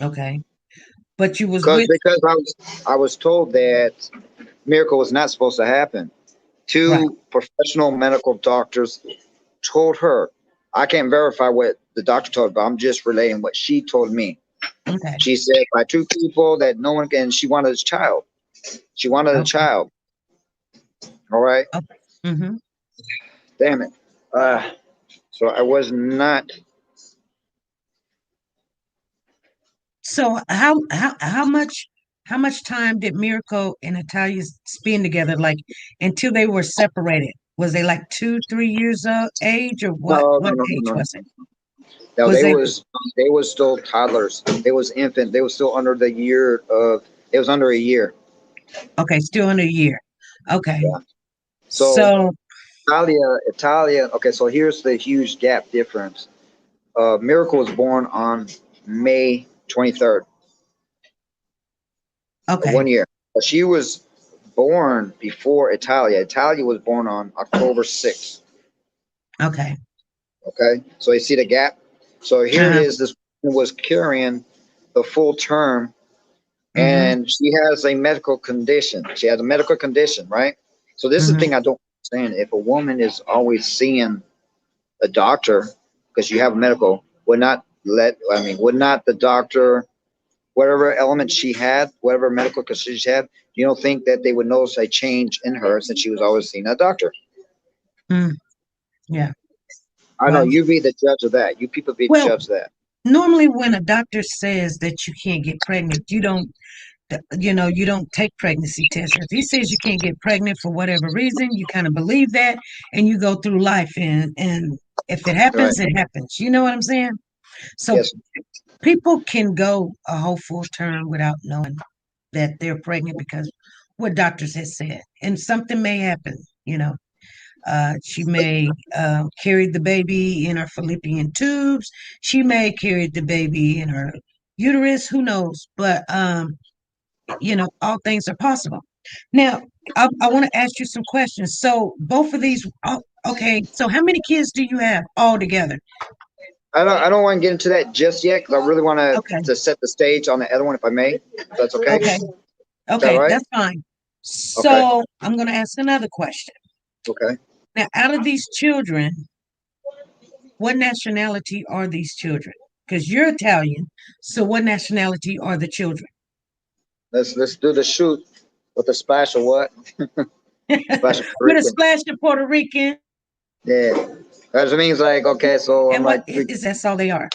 Okay. But you was Because with, because I was told that miracle was not supposed to happen. right. Two professional medical doctors told her. I can't verify what the doctor told, but I'm just relaying what she told me. Okay. She said by two people that no one can. She wanted a child. She wanted a Okay. child. All right. Okay. Mm-hmm. Damn it. Uh, so I was not. So how much time did Miracle and Italia spend together? Like until they were separated? Was they like 2, 3 years of age, or what? No, no, What no, age no, no. was it? No, Was they they was still toddlers. They was infant. They was still under the year of. It was under a year. okay? Still in a year. Okay. Yeah. So So Italia. Okay, so here's the huge gap difference. Miracle was born on May 23rd, okay. 1 year. But she was born before Italia. Italia was born on October 6th. Okay. Okay, so you see the gap. So here it Uh-huh. is. This woman was carrying the full term, Mm-hmm. and she has a medical condition. She has a medical condition, right? So this is the Mm-hmm. thing I don't understand. If a woman is always seeing a doctor, because you have medical, would not would not the doctor, whatever element she had, whatever medical condition she had, you don't think that they would notice a change in her since she was always seeing a doctor? Mm, yeah. I know Well, you be the judge of that. You people be the well, judge of that. normally when a doctor says that you can't get pregnant, you don't, you don't take pregnancy tests. If he says you can't get pregnant for whatever reason, you kind of believe that and you go through life and if it Right. happens, it happens. You know what I'm saying? So Yes. people can go a whole full term without knowing that they're pregnant because what doctors have said, and something may happen. You know, she may carry the baby in her fallopian tubes. She may carry the baby in her uterus. Who knows? But all things are possible. Now, I want to ask you some questions. So both of these, okay. So how many kids do you have all together? I don't want to get into that just yet because I really want Okay, to set the stage on the other one if I may. If that's okay. okay, Is that okay. right? That's fine. Okay. So I'm going to ask another question. Okay. Now, out of these children, what nationality are these children? Because you're Italian, so what nationality are the children? Let's do the shoot with the splash of what? Splash of Puerto With a Rican. splash of Puerto Rican, Yeah. That means like okay, so I'm and what like three, is that's all they are?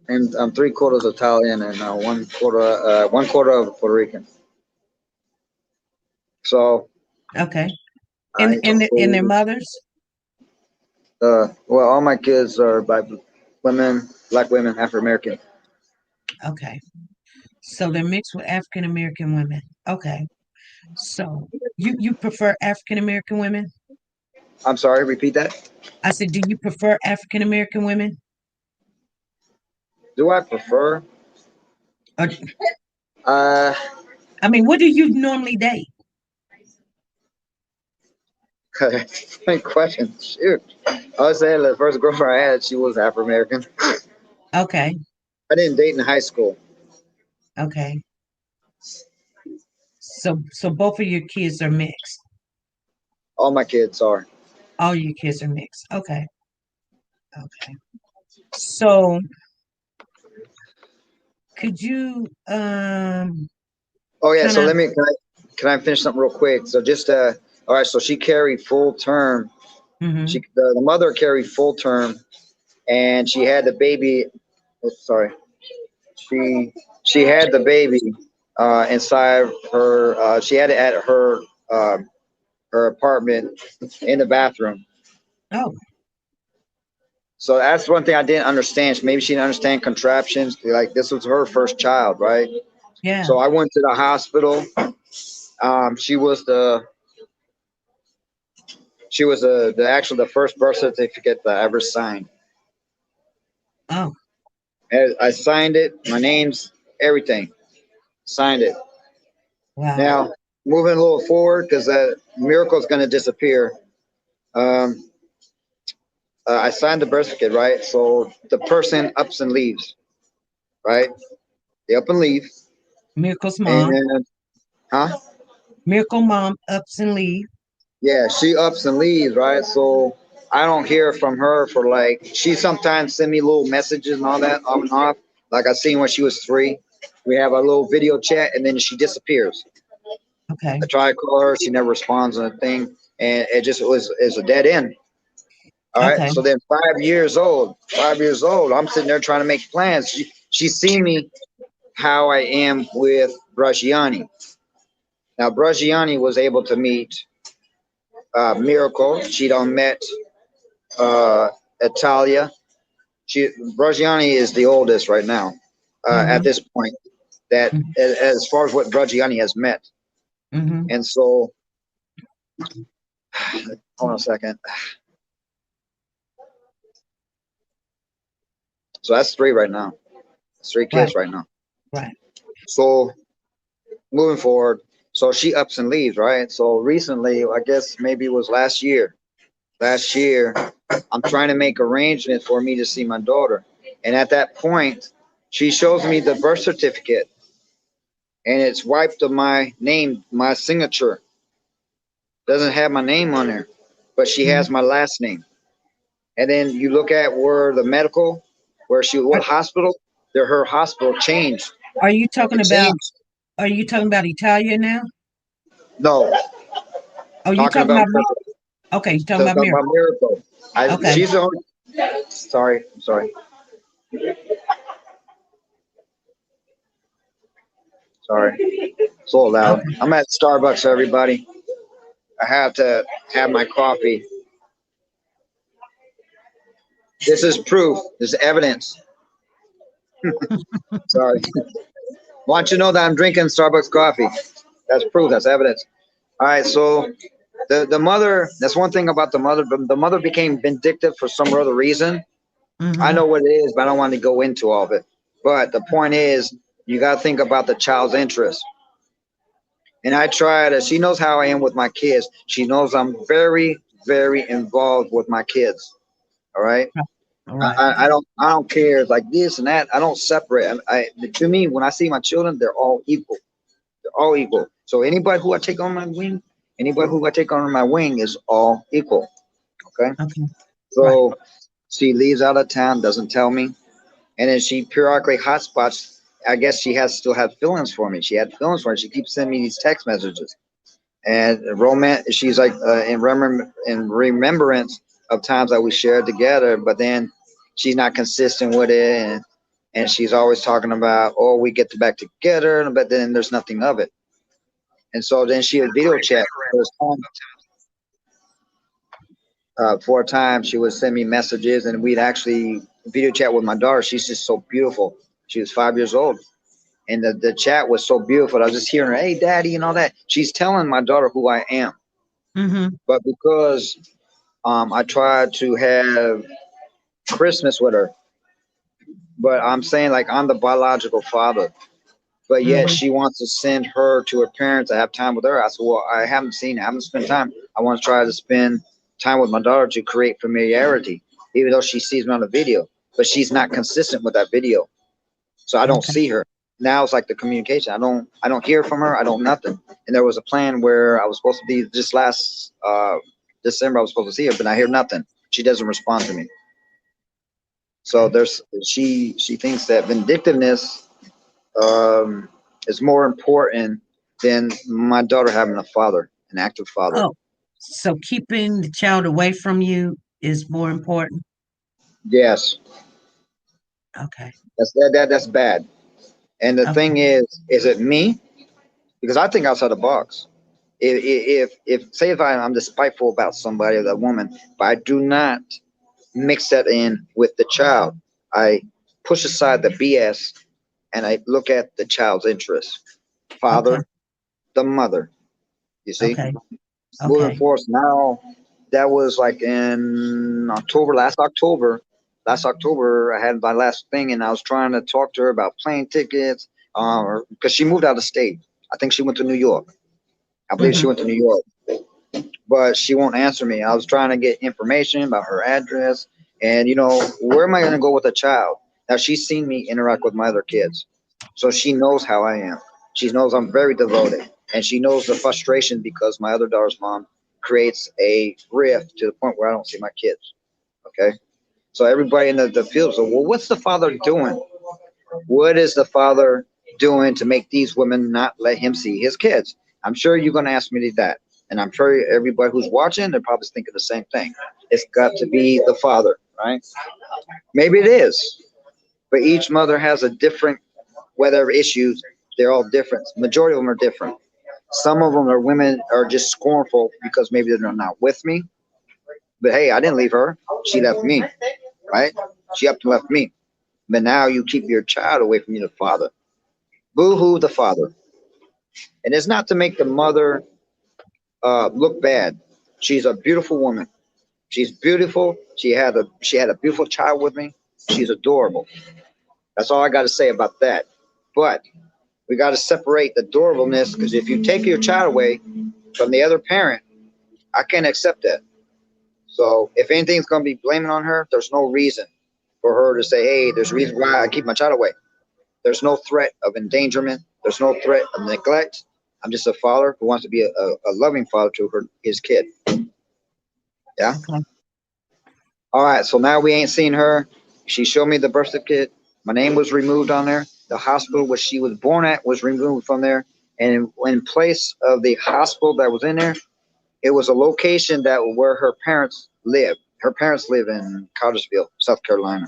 and I'm 3/4 Italian and 1/4 of Puerto Rican. So Okay, I and their mothers. well, all my kids are by women, black women, Afro American. Okay, so they're mixed with African American women. Okay, so you prefer African American women? I'm sorry, repeat that. I said, do you prefer African American women? Do I prefer? Or Uh, I mean, what do you normally date? Great question. Shoot. I was saying the first girlfriend I had, she was Afro American. Okay, I didn't date in high school. okay. So both of your kids are mixed. All my kids are. All your kids are mixed. Okay, okay. So could you Oh yeah. kind So of can I finish something real quick? So just all right. So she carried full term. mm-hmm, The mother carried full term, and she had the baby. Oh, sorry. She had the baby inside her. She had it at her apartment in the bathroom. oh So that's one thing I didn't understand. Maybe she didn't understand contraptions. Like this was her first child, right? yeah, So I went to the hospital. She was the first birth certificate that I ever signed. oh And I signed it, my name's everything. Signed it. wow, Now moving a little forward because that miracle's going to disappear. Um, I signed the birth certificate, right? So the person ups and leaves, right? They up and leave, Miracle's and mom, then, huh? Miracle mom ups and leave. Yeah, she ups and leaves, right? So I don't hear from her for like she sometimes send me little messages and all that on and off. Like I seen when she was 3. We have a little video chat and then she disappears. Okay, I try to call her, she never responds on a thing, and it just was is a dead end. All right. okay, So then 5 years old, 5 years old, I'm sitting there trying to make plans. She see me how I am with Bragiani. Now Bragiani was able to meet Miracle. She done met Italia. Bragiani is the oldest right now at mm-hmm, this point. That as far as what Bragiani has met, mm-hmm, and so hold on a second. So that's 3 right now. That's 3 right, kids right now. right, So moving forward, so she ups and leaves, right? So recently, I guess maybe it was last year. Last year, I'm trying to make arrangements for me to see my daughter, and at that point, she shows me the birth certificate, and it's wiped of my name, my signature. Doesn't have my name on there, but she mm-hmm, has my last name. And then you look at where the medical, where she Are, what hospital, her hospital changed. are you talking It about? changed. Are you talking about Italia now? No, Oh, you talking talking about about me? Miracle. Okay, you talking Talking about Miracle. about Miracle. Okay, She's the only. Sorry, I'm sorry, sorry. It's a little loud. okay. I'm at Starbucks, everybody. I have to have my coffee. This is proof. This is evidence. Sorry. Want you to know that I'm drinking Starbucks coffee. That's proof. That's evidence. All right. So the mother. That's one thing about the mother. The mother became vindictive for some other reason. I Mm-hmm. know what it is, but I don't want to go into all of it. But the point is, you got to think about the child's interest. And I try to. She knows how I am with my kids. She knows I'm very, very involved with my kids. All right. All right. I don't care like this and that. I don't separate. To me, when I see my children, they're all equal. They're all equal. So anybody who I take on my wing, anybody who I take on my wing is all equal. Okay. Okay. Right. So she leaves out of town, doesn't tell me, and then she periodically hotspots. I guess she has still had feelings for me. She had feelings for me. She keeps sending me these text messages and romance. She's like in remembrance of times that we shared together, but then she's not consistent with it, and she's always talking about, oh, we get back together, but then there's nothing of it. And so then she would video chat for a time. She would send me messages, and we'd actually video chat with my daughter. She's just so beautiful. She was 5 years old, and the chat was so beautiful. I was just hearing her, hey, daddy, and all that. She's telling my daughter who I am, Mm-hmm. but because I tried to have Christmas with her, but I'm saying like I'm the biological father, but yet Mm-hmm. she wants to send her to her parents to have time with her. I said, well, I haven't seen, I haven't spent time. I want to try to spend time with my daughter to create familiarity, even though she sees me on the video, but she's not consistent with that video, so I don't Okay. see her. Now it's like the communication. I don't hear from her. I don't nothing. And there was a plan where I was supposed to be just last December. I was supposed to see her, but I hear nothing. She doesn't respond to me. So there's she thinks that vindictiveness um, is more important than my daughter having a father, an active father. Oh, so keeping the child away from you is more important. Yes, Okay. that's bad. And the Okay. thing is it me? Because I think outside the box. If say if I'm despiteful about somebody or that woman, but I do not mix that in with the child. I push aside the BS and I look at the child's interest. Okay. Father, the mother. You see, Okay. moving Okay. forward now. That was like in October, last October. Last October, I had my last thing, and I was trying to talk to her about plane tickets, because she moved out of state. I think she went to New York. I believe she Mm-hmm. went to New York, but she won't answer me. I was trying to get information about her address, and where am I going to go with a child? Now she's seen me interact with my other kids, so she knows how I am. She knows I'm very devoted, and she knows the frustration because my other daughter's mom creates a rift to the point where I don't see my kids. Okay, so everybody in the field says, well, what's the father doing? What is the father doing to make these women not let him see his kids? I'm sure you're going to ask me that. And I'm sure everybody who's watching, they're probably thinking the same thing. It's got to be the father, right? Maybe it is. But each mother has a different, whatever issues, they're all different. Majority of them are different. Some of them are women are just scornful because maybe they're not with me. But hey, I didn't leave her. She left me, right? She up and left me. But now you keep your child away from your father. Boo hoo, the father. And it's not to make the mother look bad. She's a beautiful woman. She's beautiful. She had a beautiful child with me. She's adorable. That's all I got to say about that. But we got to separate the adorableness, because if you take your child away from the other parent, I can't accept that. So if anything's going to be blaming on her, there's no reason for her to say, hey, there's a reason why I keep my child away. There's no threat of endangerment. There's no threat of neglect. I'm just a father who wants to be a loving father to his kid. Yeah. Okay. All right, so now we ain't seen her. She showed me the birth certificate. My name was removed on there. The hospital where she was born at was removed from there. And in place of the hospital that was in there, it was a location that where her parents live. Her parents live in Cartersville, South Carolina.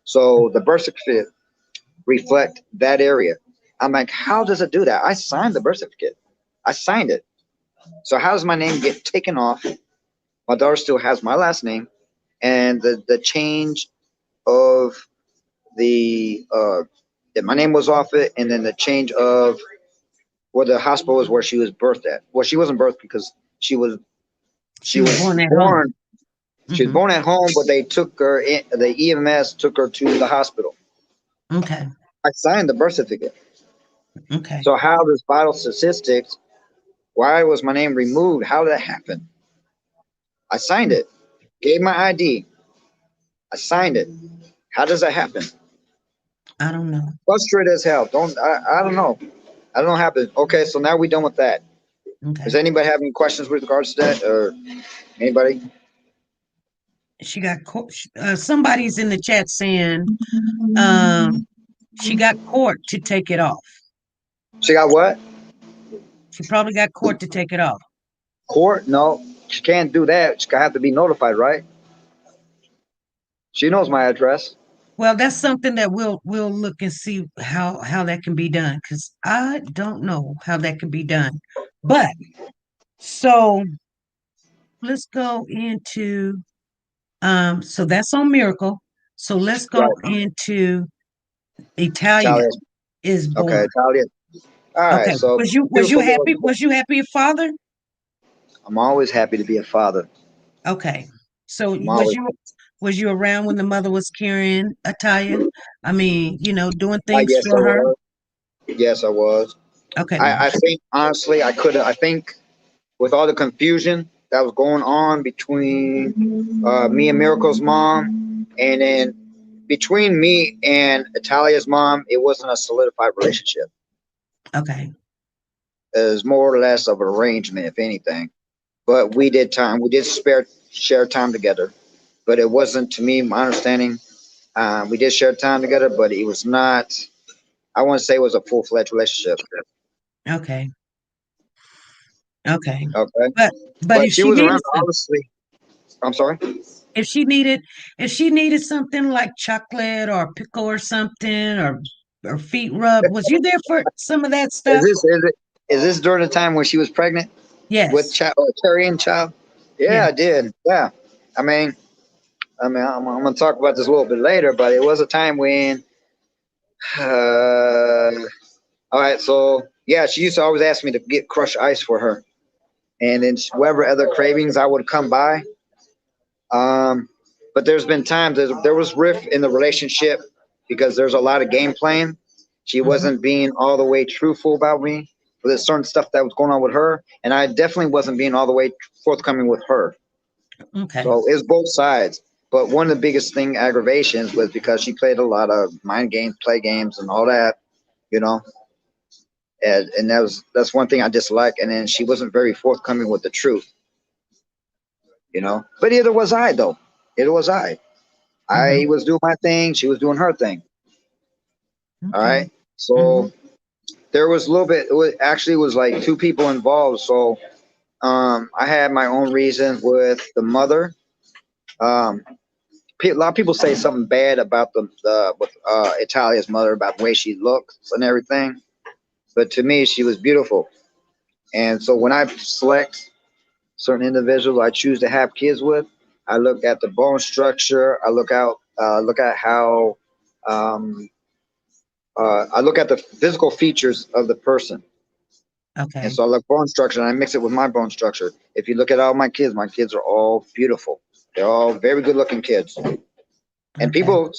So the birth certificate reflect that area. I'm like, how does it do that? I signed the birth certificate. I signed it. So how does my name get taken off? My daughter still has my last name, and the change of the that my name was off it, and then the change of where the hospital was where she was birthed at. Well, she wasn't birthed because she was She was born at home. She was born at home, but they took her in, the EMS took her to the hospital. Okay. I signed the birth certificate. Okay. So how does vital statistics? Why was my name removed? How did that happen? I signed it. Gave my ID. I signed it. How does that happen? I don't know. Frustrated as hell. I don't know. I don't know how it happened. Okay, so now we're done with that. Okay. Does anybody have any questions with regards to that, or anybody? She got court. Somebody's in the chat saying she got court to take it off. She got what? She probably got court to take it off. Court? No, she can't do that. She have to be notified, right? She knows my address. Well, that's something that we'll look and see how that can be done, because I don't know how that can be done. But so let's go into so that's on Miracle. So let's go Right. into Italia Talia. is Okay, born. Talia. All right. Okay. So Was you beautiful girl. happy? Was you happy, your father? I'm always happy to be a father. Okay. So I'm always. was you around when the mother was carrying Italia? I mean, doing things Yes, I for her. was. Yes, I was. Okay. I think honestly, I could. I think with all the confusion that was going on between me and Miracle's mom, and then between me and Italia's mom, it wasn't a solidified relationship. Okay. It was more or less of an arrangement, if anything. But we did time. We did share time together. But it wasn't, to me, my understanding. We did share time together, but it was not. I want to say it was a full-fledged relationship. Okay. Okay. Okay, But but if she she was around. needed some, Obviously, I'm sorry. if she needed if she needed something like chocolate or pickle or something or feet rub, was you there for some of that Is stuff? this is this during the time when she was pregnant with Yes. Cherry and child? Yeah, Yeah. I did. Yeah, I mean, I'm gonna talk about this a little bit later, but it was a time when. All right, so yeah, she used to always ask me to get crushed ice for her, and then whatever other cravings I would come by. Um, but there's been times there was rift in the relationship because there's a lot of game playing. She Mhm. wasn't being all the way truthful about me. But there's certain stuff that was going on with her, and I definitely wasn't being all the way forthcoming with her. Okay. So it's both sides. But one of the biggest aggravations was because she played a lot of mind games, play games, and all that, you know. And that's one thing I dislike. And then she wasn't very forthcoming with the truth, you know. But either was I, though. Either was I. Mhm. I was doing my thing. She was doing her thing. All Okay. right. So Mhm. there was a little bit. It was like two people involved. So I had my own reasons with the mother. Um, a lot of people say something bad about the with Italia's mother about the way she looks and everything. But to me, she was beautiful. And so when I select certain individuals I choose to have kids with, I look at the bone structure. I look at how um, I look at the physical features of the person. And Okay. so I look bone structure and I mix it with my bone structure. If you look at all my kids are all beautiful. They're all very good looking kids. And Okay.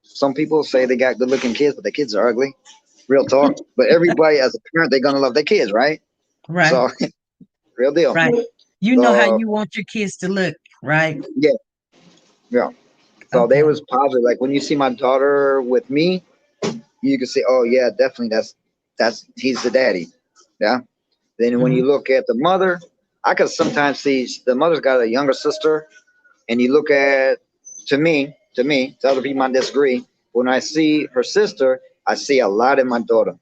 some people say they got good looking kids, but the kids are ugly. Real talk. But everybody as a parent, they're gonna love their kids, right? Right. So real deal. Right. You know how So you want your kids to look, right? yeah, yeah. So they Okay. was positive. Like when you see my daughter with me, you can say, "Oh yeah, definitely that's he's the daddy." Yeah. Then when Mhm. you look at the mother, I could sometimes see the mother's got a younger sister, And you look at, to other people might disagree. When I see her sister, I see a lot in my daughter,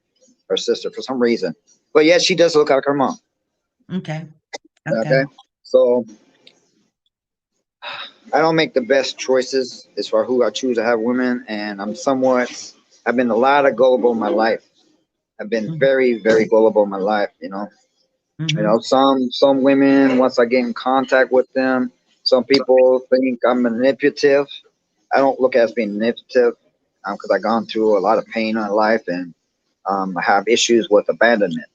her sister, for some reason. But yes, she does look like her mom. Okay. Okay. Okay. So I don't make the best choices as far who I choose to have women, and I've been a lot of gullible in my life. I've been very, very gullible in my life. Mm-hmm. Some women, once I get in contact with them, some people think I'm manipulative. I don't look at it as being manipulative because I've gone through a lot of pain in my life, and I have issues with abandonment,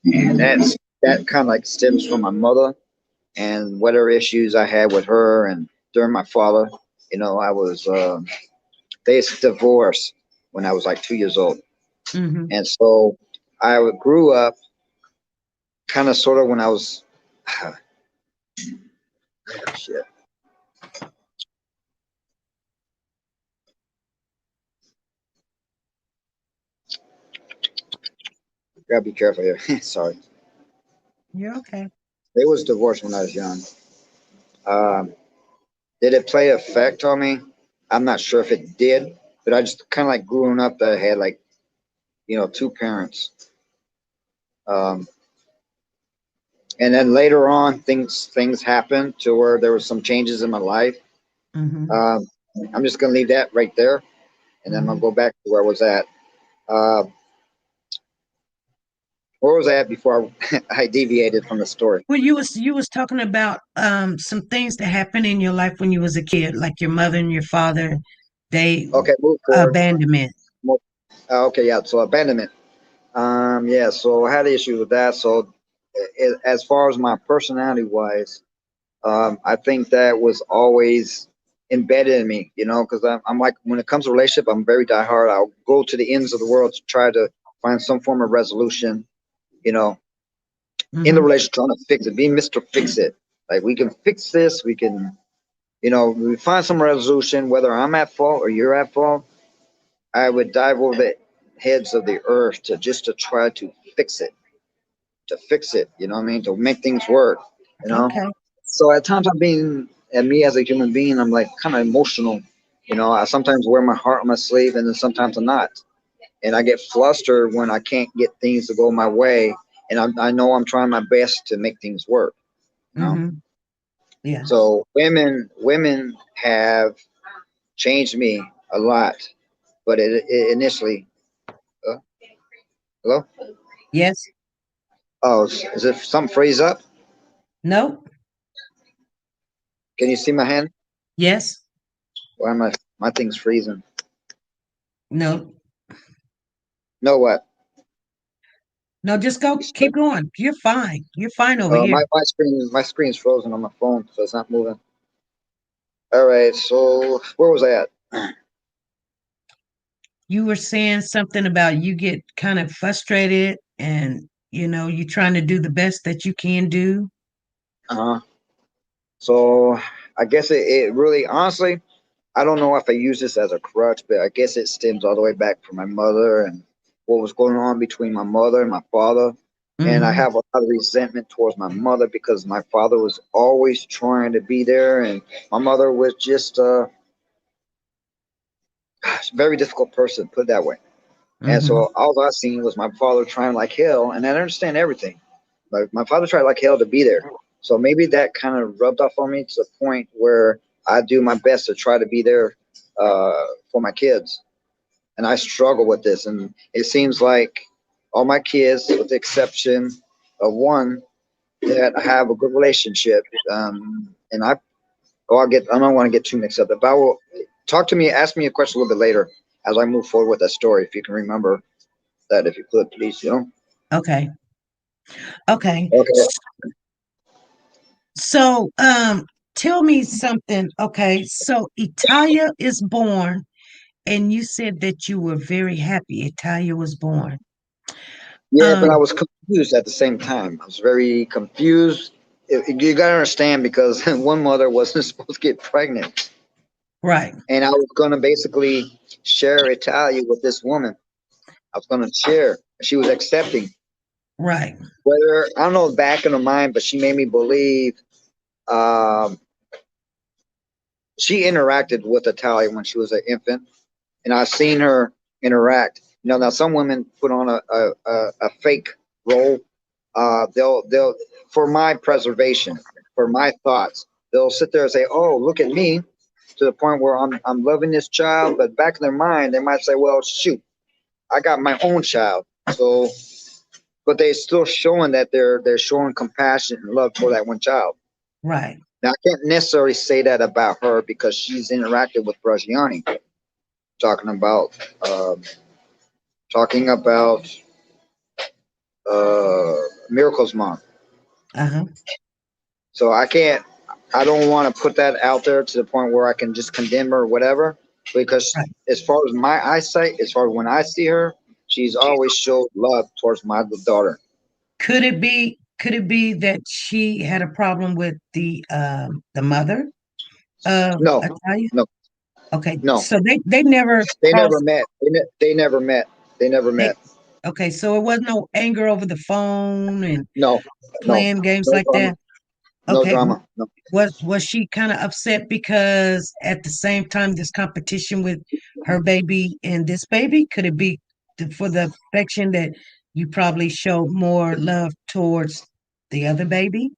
and that kind of like stems from my mother and whatever issues I had with her and during my father. I was they divorced when I was like 2 years old, Mm-hmm. and so I grew up kind of sort of when I was shit. Gotta be careful here. Sorry. You're okay. They was divorced when I was young. Um, did it play effect on me? I'm not sure if it did, but I just kind of like growing up that I had like two parents. Um, and then later on, things happened to where there was some changes in my life. Mm-hmm. Um, I'm just gonna leave that right there, and then I'll Mm-hmm. go back to where I was at. Uh, where was I at before I deviated from the story? Well, you was talking about some things that happened in your life when you was a kid, like your mother and your father, they Okay, move forward. abandonment. Okay, yeah. So abandonment. Yeah. So I had issues with that. So as far as my personality wise, I think that was always embedded in me. Because I'm like when it comes to relationship, I'm very diehard. I'll go to the ends of the world to try to find some form of resolution. You know, in the Mm-hmm. relationship, trying to fix it, be Mister Fix It. Like we can fix this. We can. We find some resolution, whether I'm at fault or you're at fault. I would dive over the heads of the earth to try to fix it, you know what I mean, to make things work, you know. Okay. So at times I'm being, and me as a human being, I'm like kind of emotional, I sometimes wear my heart on my sleeve and then sometimes I'm not. And I get flustered when I can't get things to go my way. And I know I'm trying my best to make things work, you know. Mm-hmm. Yes. So women have changed me a lot, but it initially, uh, hello? Yes. Oh, is it some freeze up? Nope. Can you see my hand? Yes. Why am my thing's freezing? No. No what? No, just go. Keep going. You're fine. You're fine over here. My screen's frozen on my phone, so it's not moving. All right, so where was I at? You were saying something about you get kind of frustrated and you're trying to do the best that you can do. Uh-huh. So I guess it really honestly, I don't know if I use this as a crutch, but I guess it stems all the way back from my mother and what was going on between my mother and my father. And I Mm-hmm. have a lot of resentment towards my mother because my father was always trying to be there, and my mother was just a very difficult person, put it that way. And Mm-hmm. so all I seen was my father trying like hell, and I understand everything. But my father tried like hell to be there. So maybe that kind of rubbed off on me to the point where I do my best to try to be there for my kids. And I struggle with this. And it seems like all my kids, with the exception of one, that have a good relationship. And I don't want to get too mixed up. But I will talk to me, ask me a question a little bit later as I move forward with that story, if you can remember that, if you could, please. Okay. Okay. Okay. So, tell me something. Okay. So, Italia is born, and you said that you were very happy Italia was born. Yeah, but I Um, was confused at the same time. I was very confused. You got to understand because one mother wasn't supposed to get pregnant, right, and I was going to basically share Italia with this woman. I was going to share. She was accepting. right. Whether I don't know the back of her mind, but she made me believe um, she interacted with Italia when she was an infant, and I've seen her interact. You know, now some women put on a fake role. They'll for my preservation, for my thoughts, they'll sit there and say, "Oh, look at me," to the point where I'm loving this child, but back in their mind, they might say, "Well, shoot, I got my own child." So, but they're still showing that they're showing compassion and love for that one child. Right. Now, I can't necessarily say that about her because she's interacted with Bragiani, talking about um, talking about Miracle's mom. Uh-huh. So I don't want to put that out there to the point where I can just condemn her or whatever, because Right. as far as my eyesight, as far as when I see her, she's always showed love towards my daughter. Could it be that she had a problem with the mother of No, Italia? no, Okay, no. so they never They never crossed. met. They never met. They never They, met. okay, so it was no anger over the phone and No, no, playing games no like drama. that. No Okay, drama. No. was she kind of upset because at the same time this competition with her baby and this baby? Could it be for the affection that you probably show more love towards the other baby?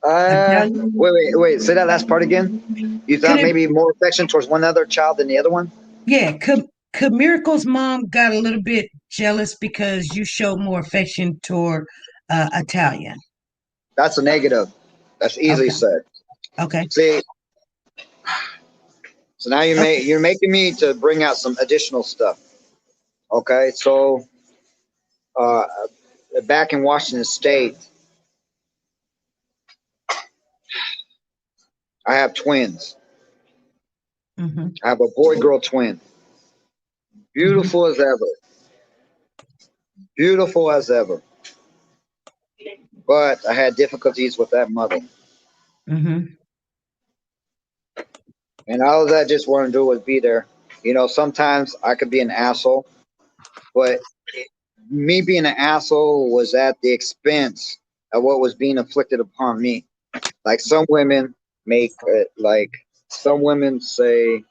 Italian? Wait. Say that last part again. You Could thought it? maybe more affection towards one other child than the other one? Yeah, could Miracle's mom got a little bit jealous because you showed more affection toward Italian? That's a negative. That's easily Okay, said. okay, See, so now okay. you're making me to bring out some additional stuff. Okay, so uh, back in Washington State, I have twins. Hmm. I have a boy girl twin, Hmm. beautiful as ever, beautiful as ever. But I had difficulties with that mother, Hmm. and all that I just want to do was be there. You know, sometimes I could be an asshole, but me being an asshole was at the expense of what was being inflicted upon me. Like some women make like some women say,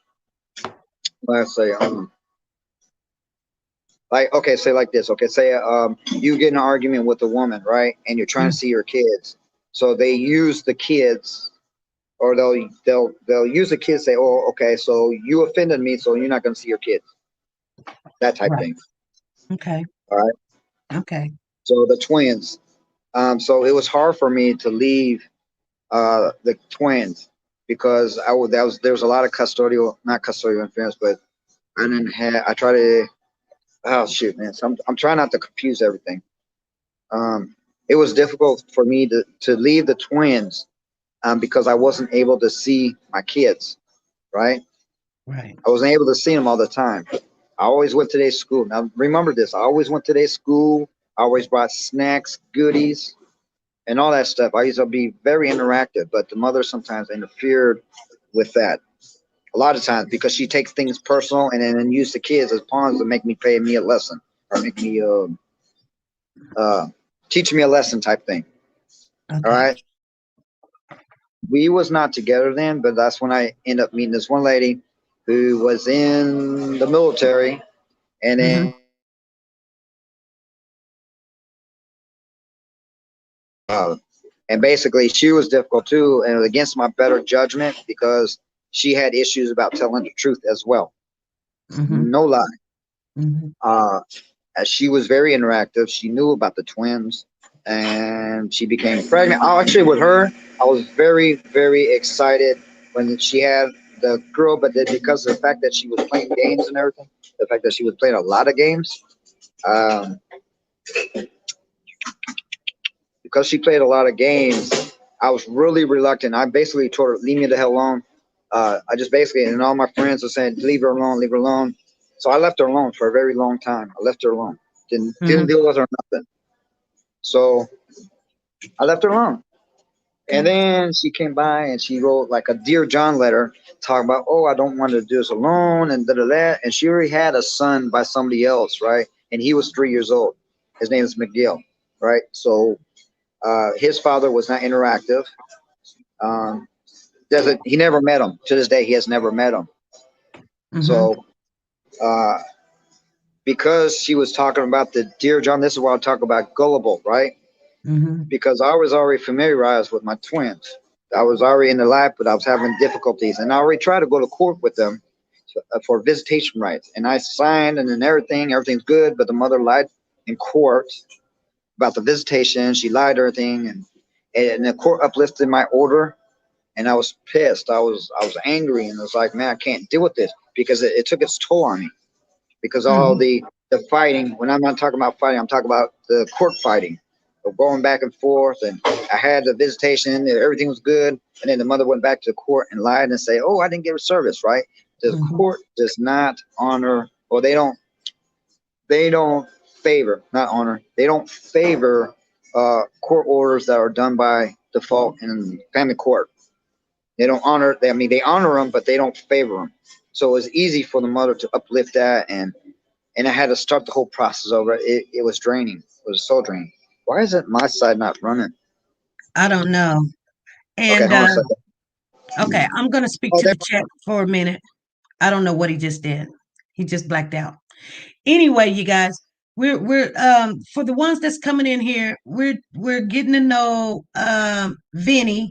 let's say, like okay, say like this. Okay, say you get in an argument with a woman, right? And you're trying to see your kids, so they use the kids, or they'll use the kids. Say, oh, okay, so you offended me, so you're not going to see your kids. That type Right. thing. Okay. All right. Okay. So the twins. So it was hard for me to leave the twins because I would that was there was a lot of custodial, not custodial interference, but I didn't have. I try to. Oh shoot, man! So I'm trying not to confuse everything. Um, it was difficult for me to leave the twins because I wasn't able to see my kids. Right, Right. I wasn't able to see them all the time. I always went to their school. Now remember this: I always went to their school. I always brought snacks, goodies, and all that stuff. I used to be very interactive, but the mother sometimes interfered with that a lot of times because she takes things personal and then use the kids as pawns to make me pay me a lesson or make me uh, teach me a lesson type thing. All Okay. right. We was not together then, but that's when I ended up meeting this one lady who was in the military, and Hmm. then uh, and basically she was difficult too, and it was against my better judgment because she had issues about telling the truth as well. Hmm. No lie. Hmm. Uh, as she was very interactive. She knew about the twins, and she became pregnant. Actually, with her, I was very, very excited when she had the girl, but then because of the fact that she was playing games and everything, the fact that she was playing a lot of games, um, because she played a lot of games, I was really reluctant. I basically told her, "Leave me the hell alone." I just basically, and all my friends were saying, "Leave her alone, leave her alone." So I left her alone for a very long time. I left her alone. Didn't Hmm. deal with her nothing. So I left her alone. And Okay. then she came by and she wrote like a Dear John letter talking about, oh, I don't want to do this alone and da da da. And she already had a son by somebody else, right? And he was 3 years old. His name is McGill, right? So his father was not interactive. Um, doesn't, he never met him. To this day, he has never met him. So, because she was talking about the Dear John, this is why I talk about gullible, right? Because I was already familiarized with my twins. I was already in the lab, but I was having difficulties, and I already tried to go to court with them for visitation rights, and I signed, and then everything's good, but the mother lied in court about the visitation. She lied everything, and the court uplifted my order, and I was pissed. I was angry, and I was like, man, I can't deal with this because it took its toll on me. Because all the fighting, when I'm not talking about fighting, I'm talking about the court fighting, going back and forth. And I had the visitation, everything was good, and then the mother went back to the court and lied and say, oh, I didn't get a service, right? The court does not honor, or they don't favor, not honor, they don't favor court orders that are done by default in family court. They don't honor, I mean, they honor them, but they don't favor them. So it was easy for the mother to uplift that, and I had to start the whole process over. It was draining. It was so draining. Why isn't my side not running? I don't know. Okay, And hold on a second. okay, I'm gonna speak to the chat for a minute. I don't know what he just did. He just blacked out. Anyway, you guys, we're for the ones that's coming in here, we're getting to know Vennie.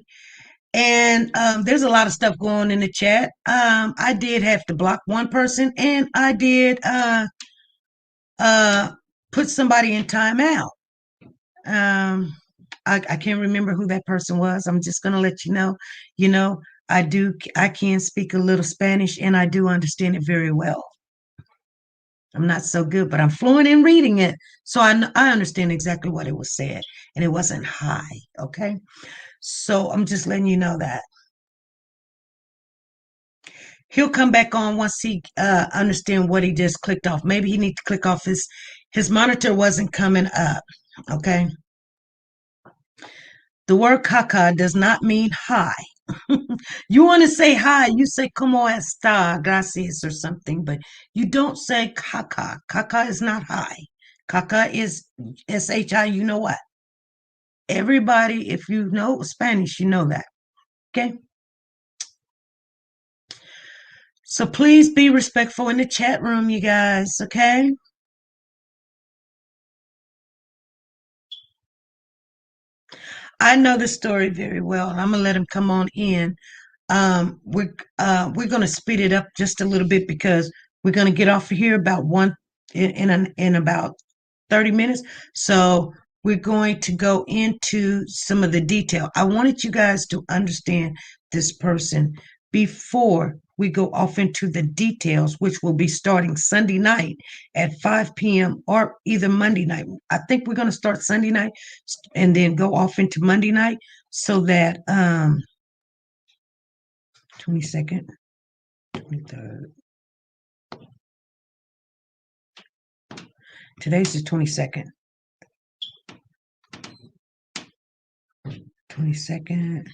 And there's a lot of stuff going on in the chat. I did have to block one person, and I did put somebody in timeout. I can't remember who that person was. I'm just gonna let you know. You know, I can speak a little Spanish, and I do understand it very well. I'm not so good, but I'm fluent in reading it, so I understand exactly what it was said, and it wasn't high. Okay, so I'm just letting you know that. He'll come back on once he understand what he just clicked off. Maybe he needs to click off his monitor wasn't coming up. Okay. The word caca does not mean hi. You want to say hi, you say como está, gracias or something, but you don't say caca. Caca is not hi. Caca is S-H-I, you know what? Everybody, if you know Spanish, you know that. Okay. So please be respectful in the chat room, you guys, okay? I know the story very well, and I'm gonna let him come on in. We're gonna speed it up just a little bit because we're gonna get off of here about in about 30 minutes. So we're going to go into some of the detail. I wanted you guys to understand this person before we go off into the details, which will be starting Sunday night at 5 p.m. or either Monday night. I think we're going to start Sunday night and then go off into Monday night so that 22nd, 23rd. Today's the 22nd. 22nd.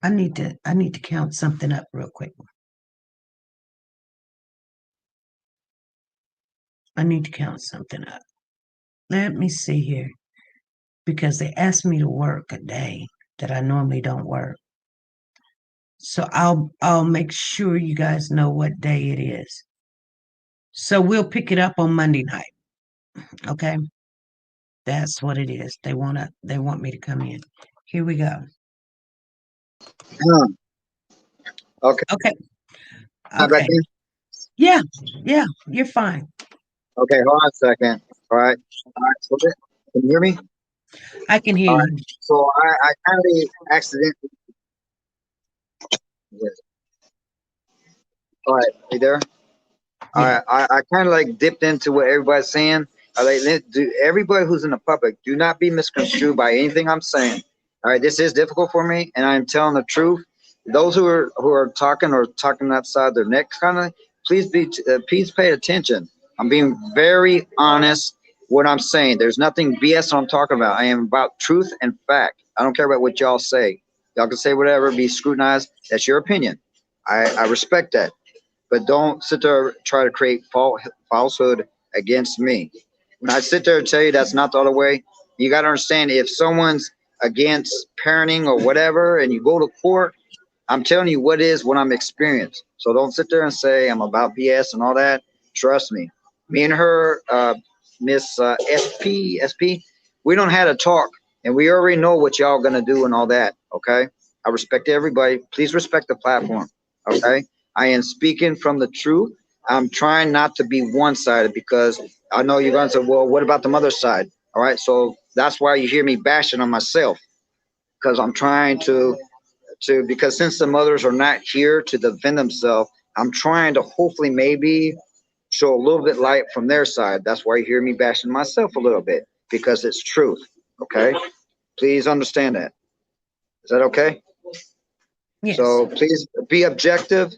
I need to count something up real quick. I need to count something up. Let me see here. Because they asked me to work a day that I normally don't work. So I'll make sure you guys know what day it is. So we'll pick it up on Monday night. Okay? That's what it is. They want me to come in. Here we go. Okay. Okay. Okay. Yeah, you're fine. Okay, hold on a second. All right. So can you hear me? I can hear you. So I kind of accidentally. All right, you there? All right, I kind of like dipped into what everybody's saying. Everybody who's in the public, do not be misconstrued by anything I'm saying. All right, this is difficult for me, and I'm telling the truth. Those who are talking outside their neck, kind of, please pay attention. I'm being very honest. What I'm saying, there's nothing BS I'm talking about. I am about truth and fact. I don't care about what y'all say. Y'all can say whatever, be scrutinized. That's your opinion. I respect that. But don't sit there and try to create falsehood against me. When I sit there and tell you that's not the other way, You got to understand, if someone's against parenting or whatever, and you go to court, I'm telling you what I'm experienced. So don't sit there and say I'm about BS and all that. Trust me. Me and her, Miss SP, we don't have a talk, and we already know what y'all gonna do and all that. Okay. I respect everybody. Please respect the platform. Okay. I am speaking from the truth. I'm trying not to be one-sided, because I know you're gonna say, well, what about the mother side? All right. So that's why you hear me bashing on myself, because I'm trying to because since the mothers are not here to defend themselves, I'm trying to hopefully maybe show a little bit light from their side. That's why you hear me bashing myself a little bit, because it's truth. Okay. Please understand that. Is that okay? Yes. So please be objective.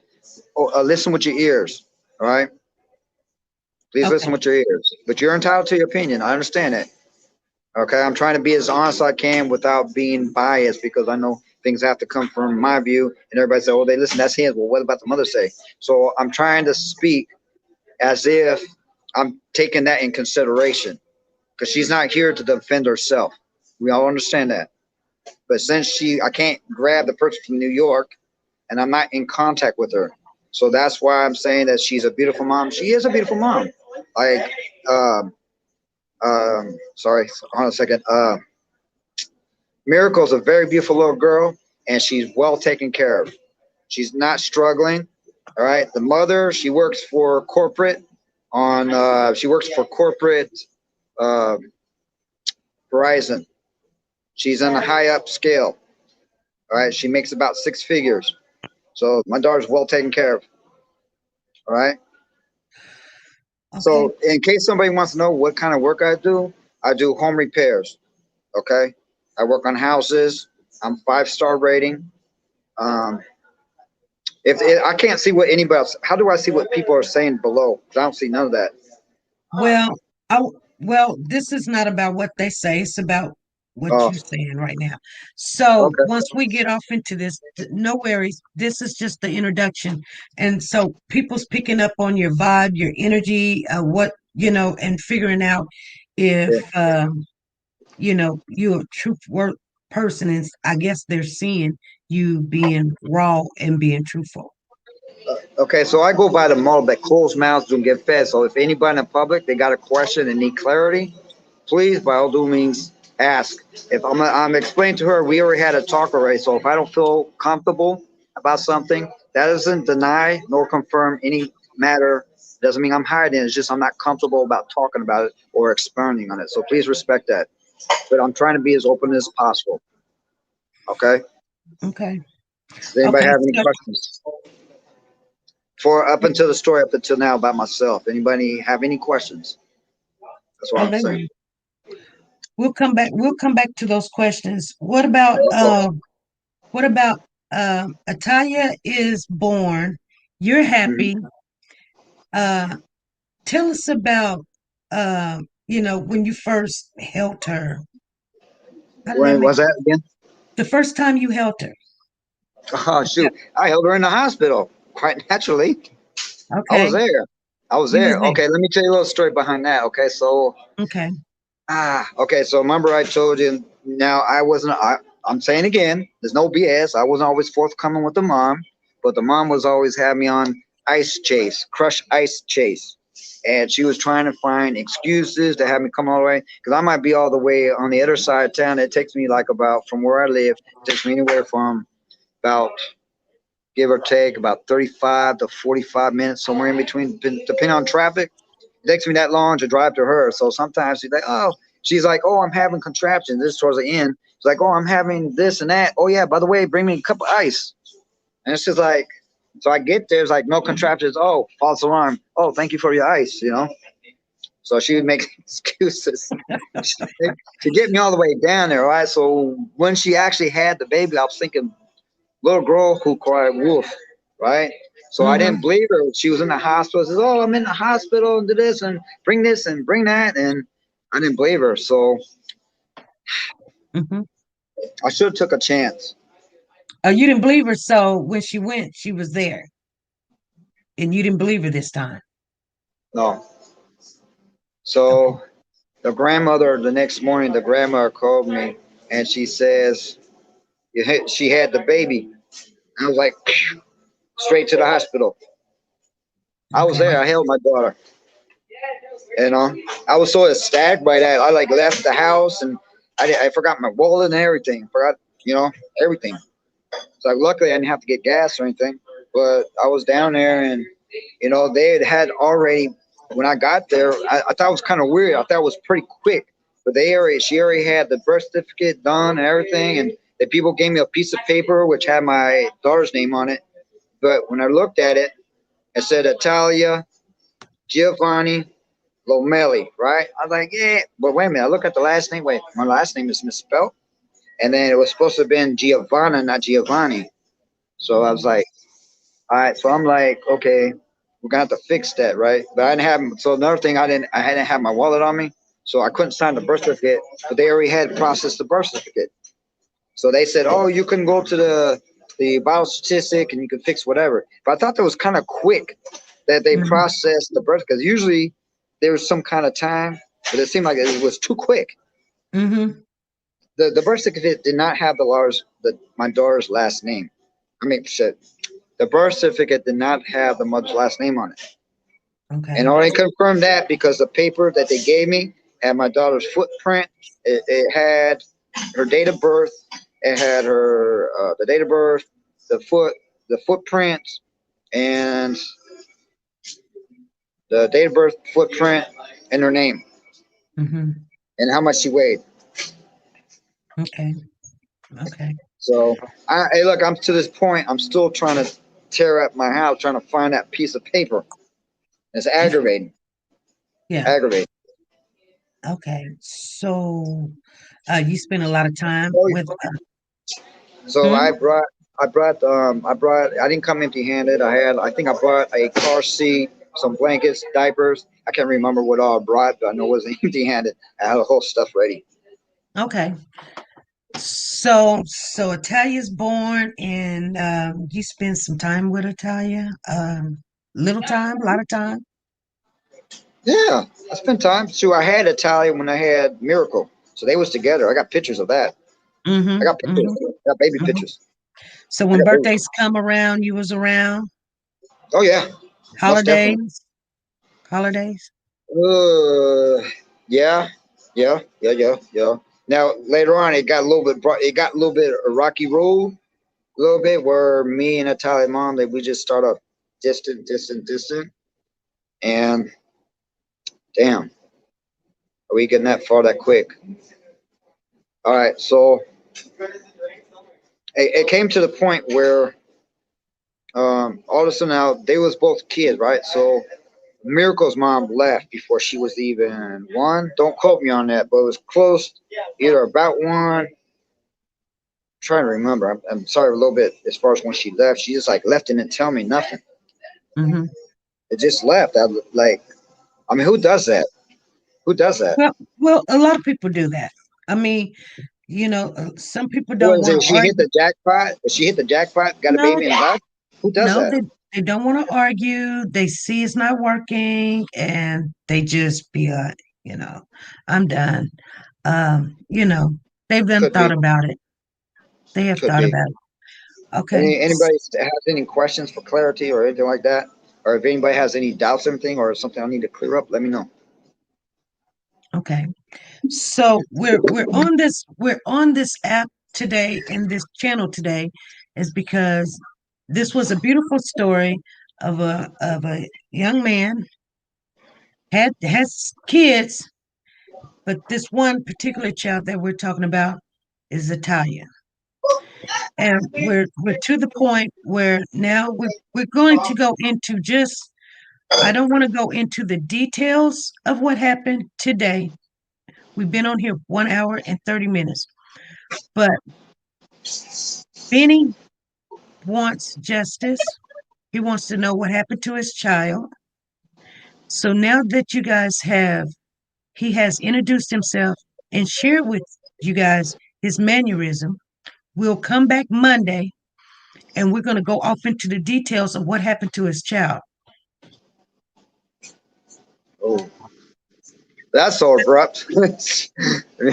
Listen with your ears. All right. Please Okay. listen with your ears. But you're entitled to your opinion. I understand it. Okay. I'm trying to be as honest as I can without being biased, because I know things have to come from my view. And everybody say, oh, they listen, that's his. Well, what about the mother say? So I'm trying to speak as if I'm taking that in consideration, because she's not here to defend herself. We all understand that. But since I can't grab the person from New York, and I'm not in contact with her. So that's why I'm saying that she's a beautiful mom. She is a beautiful mom. Like, sorry, hold on a second. Miracle's a very beautiful little girl, and she's well taken care of. She's not struggling. All right. The mother, she works for corporate she works for corporate uh, Verizon. She's on a high up scale. All right. She makes about 6 figures. So my daughter's well taken care of. All right. Okay. So in case somebody wants to know what kind of work I do home repairs. Okay. I work on houses. I'm 5-star rating. Um, I can't see what anybody else, how do I see what people are saying below? 'Cause I don't see none of that. Well, this is not about what they say. It's about what Oh, you're saying right now. So okay. once we get off into this, no worries. This is just the introduction. And so people's picking up on your vibe, your energy, and figuring out if, Yeah. you're a true person. And I guess they're seeing you being raw and being truthful. Okay, so I go by the model that closed mouths don't get fed. So if anybody in the public, they got a question and need clarity, please, by all due means, ask. If I'm explaining to her, we already had a talk already. So if I don't feel comfortable about something, that doesn't deny nor confirm any matter. Doesn't mean I'm hiding. It's just I'm not comfortable about talking about it or expounding on it. So please respect that. But I'm trying to be as open as possible. Okay. Okay. Does anybody Okay. have any So, questions? For up until the story up until now about myself. Anybody have any questions? That's what oh, I'm saying. we'll come back. We'll come back to those questions. What about Atalia is born? You're Mhm. happy. Uh, Tell us about when you first held her. How did that When make was that again? the first time you held her? Oh Yeah. shoot! I held her in the hospital. Quite naturally, I was Okay. there. I was You was there. there. Okay, let me tell you a little story behind that. Okay, so Okay. okay, so remember I told you. Now I wasn't. I'm saying again, there's no BS. I wasn't always forthcoming with the mom, but the mom was always had me on ice chase, crush ice chase, and she was trying to find excuses to have me come all the way, because I might be all the way on the other side of town. It takes me like about from where I live. It takes me anywhere from about give or take about 35 to 45 minutes, somewhere in between, depending on traffic. It takes me that long to drive to her. So sometimes she's like, oh, I'm having contractions. This is towards the end. She's like, oh, I'm having this and that. Oh yeah, by the way, bring me a cup of ice. And it's just like, so I get there, it's like no contractions. Oh, false alarm. Oh, thank you for your ice. So she would make excuses to get me all the way down there. All right. So when she actually had the baby, I was thinking, little girl who cried wolf, right? So I didn't Mm-hmm. believe her. She was in the hospital. Says, "Oh, I'm in the hospital and do this and bring that," and I didn't believe her. So Mm-hmm. I should have took a chance. You didn't believe her, so when she went, she was there, and you didn't believe her this time. No. Okay. So The grandmother, the next morning, the grandmother called me and she says she had the baby. I was like, straight to the hospital. I was Okay. there. I held my daughter. You know, I was so ecstatic by that. I like left the house and I forgot my wallet and everything. Forgot, everything. So luckily I didn't have to get gas or anything. But I was down there and they had already when I got there. I thought it was kind of weird. I thought it was pretty quick, but she already had the birth certificate done and everything, and the people gave me a piece of paper which had my daughter's name on it. But when I looked at it, it said Italia Giovanni Lomelli, right? I was like, yeah, but wait a minute. I look at the last name. Wait, my last name is misspelled, and then it was supposed to have been Giovanna, not Giovanni. So I was like, all right, so I'm like, okay, we're gonna have to fix that, right? But I didn't have. So another thing, I hadn't have my wallet on me, so I couldn't sign the birth certificate. But they already had processed the birth certificate, so they said, oh, you can go to the vital statistic and you can fix whatever. But I thought that was kind of quick that they Mhm. processed the birth because usually there was some kind of time, but it seemed like it was too quick. Mhm. The birth certificate did not have my daughter's last name. I mean, shit. The birth certificate did not have the mother's last name on it. And Okay. I only confirmed that because the paper that they gave me had my daughter's footprint. It had her date of birth. It had her the date of birth, the footprint, and the date of birth, footprint, and her name Mhm. and how much she weighed. Okay. Okay. So hey, look, I'm to this point. I'm still trying to tear up my house, trying to find that piece of paper. It's aggravating. Yeah. Aggravating. Okay. So, you spend a lot of time Oh, with. so Hmm? I didn't come empty handed. I think I brought a car seat, some blankets, diapers. I can't remember what all I brought, but I know it wasn't empty handed. I had the whole stuff ready. Okay. So Italia's born, and you spend some time with Italia. Little time, a lot of time. Yeah, I spent time. So I had Italian when I had Miracle. So they was together. I got pictures of that. I Mm-hmm. got pictures. Mm-hmm. I got baby Mm-hmm. pictures. So I when got baby. birthdays come around, you was around. Oh yeah, most definitely. Holidays, holidays. Uh, yeah, yeah. Now later on, it got a little bit a rocky road, a little bit where me and Italian mom we just start off distant, and damn, are we getting that far that quick? All right, so it came to the point where all of a sudden now they was both kids, right? So Miracle's mom left before she was even one. Don't quote me on that, but it was close, either about one. Trying to remember. I'm sorry a little bit as far as when she left. She just like left and didn't tell me nothing. Mm-hmm. It just left. I mean, who does that? Who does that? Well, a lot of people do that. I mean, some people What don't is want it? to She hit argue. the jackpot. She hit the jackpot. Got a No, baby and left. Who does no, that? they don't want to argue. They see it's not working, and they just be like, I'm done. You know, they've done Could thought be. about it. They have Could thought be. about it. Okay. Anybody has any questions for clarity or anything like that, or if anybody has any doubts, or anything, or something I need to clear up, let me know. Okay. So we're on this app today, in this channel today, is because this was a beautiful story of a young man has kids, but this one particular child that we're talking about is Italian. And we're to the point where now we're going to go into just, I don't want to go into the details of what happened today. We've been on here 1 hour and 30 minutes, but Benny wants justice. He wants to know what happened to his child. So now that you guys he has introduced himself and shared with you guys his mannerism. We'll come back Monday and we're going to go off into the details of what happened to his child. Oh, That's so abrupt.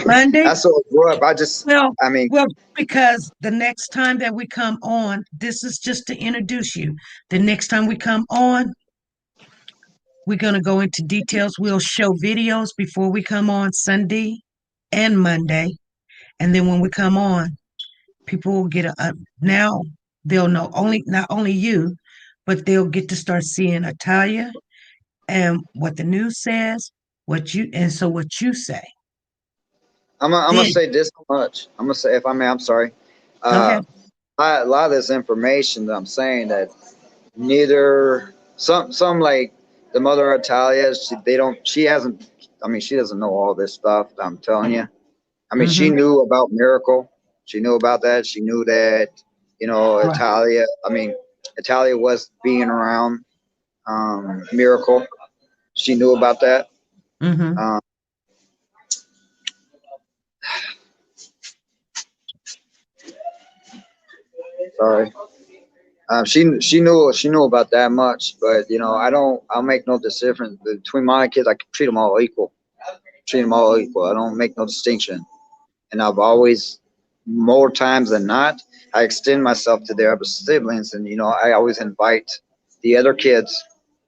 Monday? That's so abrupt. Well, I mean, well, because the next time that we come on, this is just to introduce you. The next time we come on, we're going to go into details. We'll show videos before we come on Sunday and Monday. And then when we come on, people will get now they'll know only not only you, but they'll get to start seeing Italia and what the news says, what you say. I'm gonna Then say this much. I'm gonna say, if I may, I'm sorry. go Uh, ahead. a lot of this information that I'm saying that neither some like the mother of Talia, she hasn't. I mean, she doesn't know all this stuff that I'm telling you. I mean, she Mm-hmm. knew about Miracle. She knew about that. She knew that, Right. Italia. I mean, Italia was being around Miracle. She knew about that. Mm-hmm. Um, Sorry. She knew about that much, but I'll make no difference between my kids. I treat them all equal. Treat them all equal. I don't make no distinction. And I've always, more times than not, I extend myself to their other siblings, and I always invite the other kids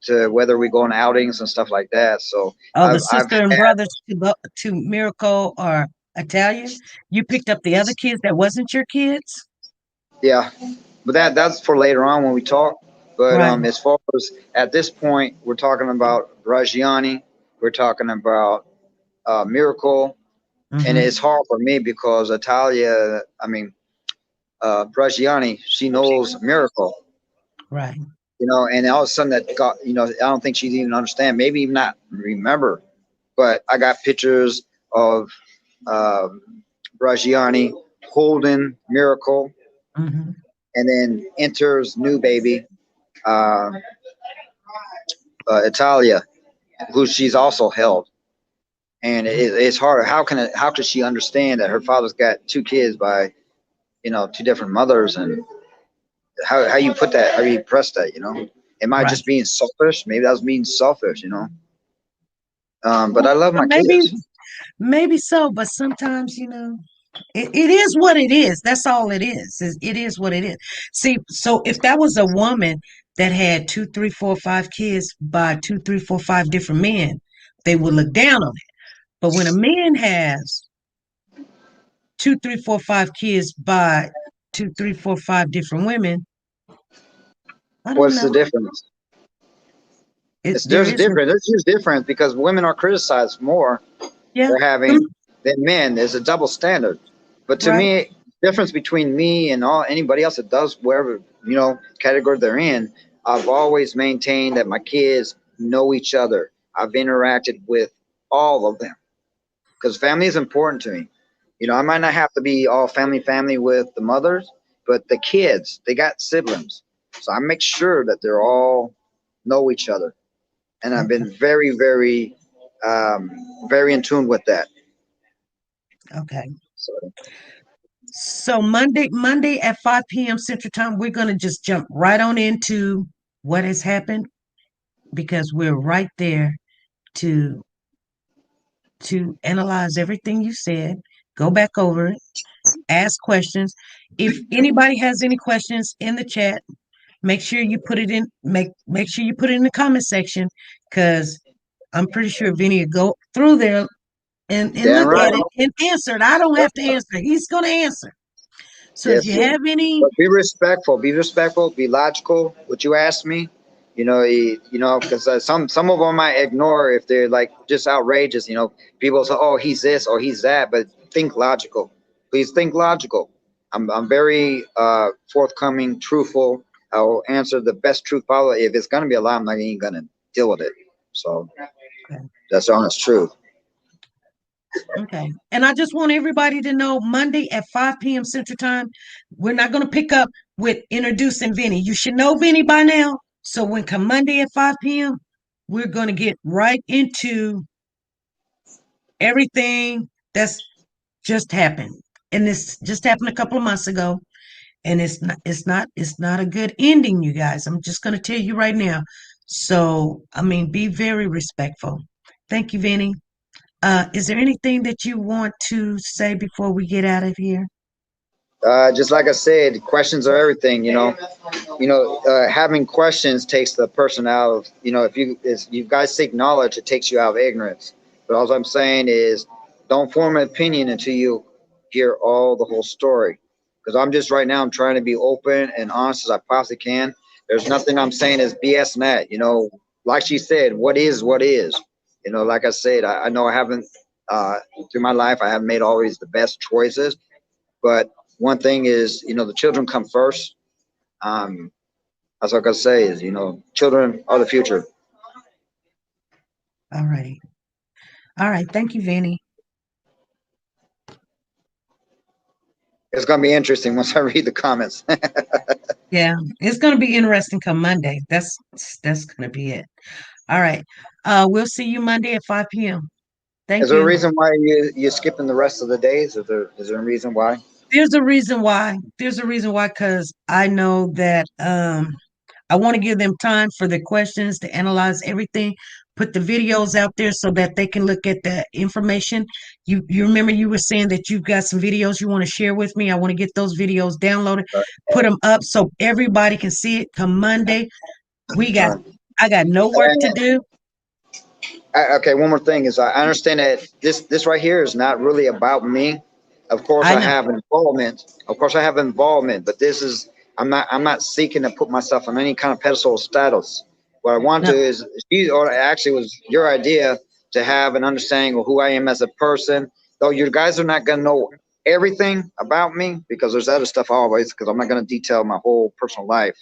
to, whether we go on outings and stuff like that. So Oh, the I've sister and had, brothers to Miracle or Italia. You picked up the other kids that wasn't your kids? yeah, but that's for later on when we talk. But Right. as far as at this point, we're talking about Rajiani, we're talking about Miracle, and Mm-hmm. it's hard for me because Italia, I mean, Rajiani, she knows Miracle, Right. and all of a sudden that got, I don't think she'd even understand, maybe even not remember. But I got pictures of um, Rajiani holding Miracle, Mm-hmm. and then enters new baby, uh, Italia, who she's also held. And it's hard. How could she understand that her father's got two kids by, two different mothers, and how you put that, how you press that, am I Right. just being selfish? Maybe that was being selfish, but I love Well, my kids. maybe so, but sometimes, it is what it is. That's all it is. It is what it is. See, so if that was a woman that had two, three, four, five kids by two, three, four, five different men, they would look down on it. But when a man has two, three, four, five kids by two, three, four, five different women, I don't What's the know. difference? There There's a is difference. There's a huge difference because women are criticized more yeah, for having mm, than men. There's a double standard. But to right. me, difference between me and anybody else that does wherever, category they're in, I've always maintained that my kids know each other. I've interacted with all of them because family is important to me. I might not have to be all family with the mothers, but the kids, they got siblings. So I make sure that they're all know each other. And I've Okay. been very, very, um, very in tune with that. Okay. So So Monday at 5 p.m. Central Time, we're going to just jump right on into what has happened because we're right there to analyze everything you said, go back over it, ask questions. If anybody has any questions in the chat, make sure you put it in make sure you put it in the comment section because I'm pretty sure Vinny will go through there and damn look at right. it and answer it. I don't have to answer. He's going to answer. So if Yes, you sir. have any, But be respectful. Be respectful. Be logical. What you ask me, because some of them I ignore if they're like just outrageous. People say, "Oh, he's this or he's that," but think logical. Please think logical. I'm very forthcoming, truthful. I'll answer the best truth possible. If it's gonna be a lie, I'm not even gonna deal with it. So okay. that's the honest truth. Okay. And I just want everybody to know Monday at 5 p.m. Central Time, we're not going to pick up with introducing Vinny. You should know Vinny by now. So when come Monday at 5 p.m., we're going to get right into everything that's just happened. And this just happened a couple of months ago. And it's not a good ending, you guys. I'm just going to tell you right now. So, I mean, be very respectful. Thank you, Vinny. Is there anything that you want to say before we get out of here? Just like I said, questions are everything. Having questions takes the person out of, if you guys seek knowledge, it takes you out of ignorance. But all I'm saying is, don't form an opinion until you hear the whole story. Because I'm just right now, I'm trying to be open and honest as I possibly can. There's nothing I'm saying is BS in that. Like she said, what is what is. Like I said, I know I haven't through my life, I haven't made always the best choices, but one thing is, the children come first. That's what I gotta say is, children are the future. All right. All right. Thank you, Vennie. It's gonna be interesting once I read the comments. Yeah, it's going to be interesting come Monday. That's going to be it. All right. We'll see you Monday at 5 p.m. Is Thank there a you. reason why you're skipping the rest of the days? Is there a reason why? There's a reason why. There's a reason why, because I know that I want to give them time for the questions to analyze everything, put the videos out there so that they can look at the information. You remember you were saying that you've got some videos you want to share with me. I want to get those videos downloaded, put them up so everybody can see it come Monday. We got Uh, I got no work to do. okay, one more thing is I understand that this right here is not really about me. Of course, I I know. have involvement. Of course, I have involvement, but this is I'm not seeking to put myself on any kind of pedestal status. What I want No, to is or actually was your idea to have an understanding of who I am as a person. Though you guys are not gonna know everything about me because there's other stuff always because I'm not gonna detail my whole personal life,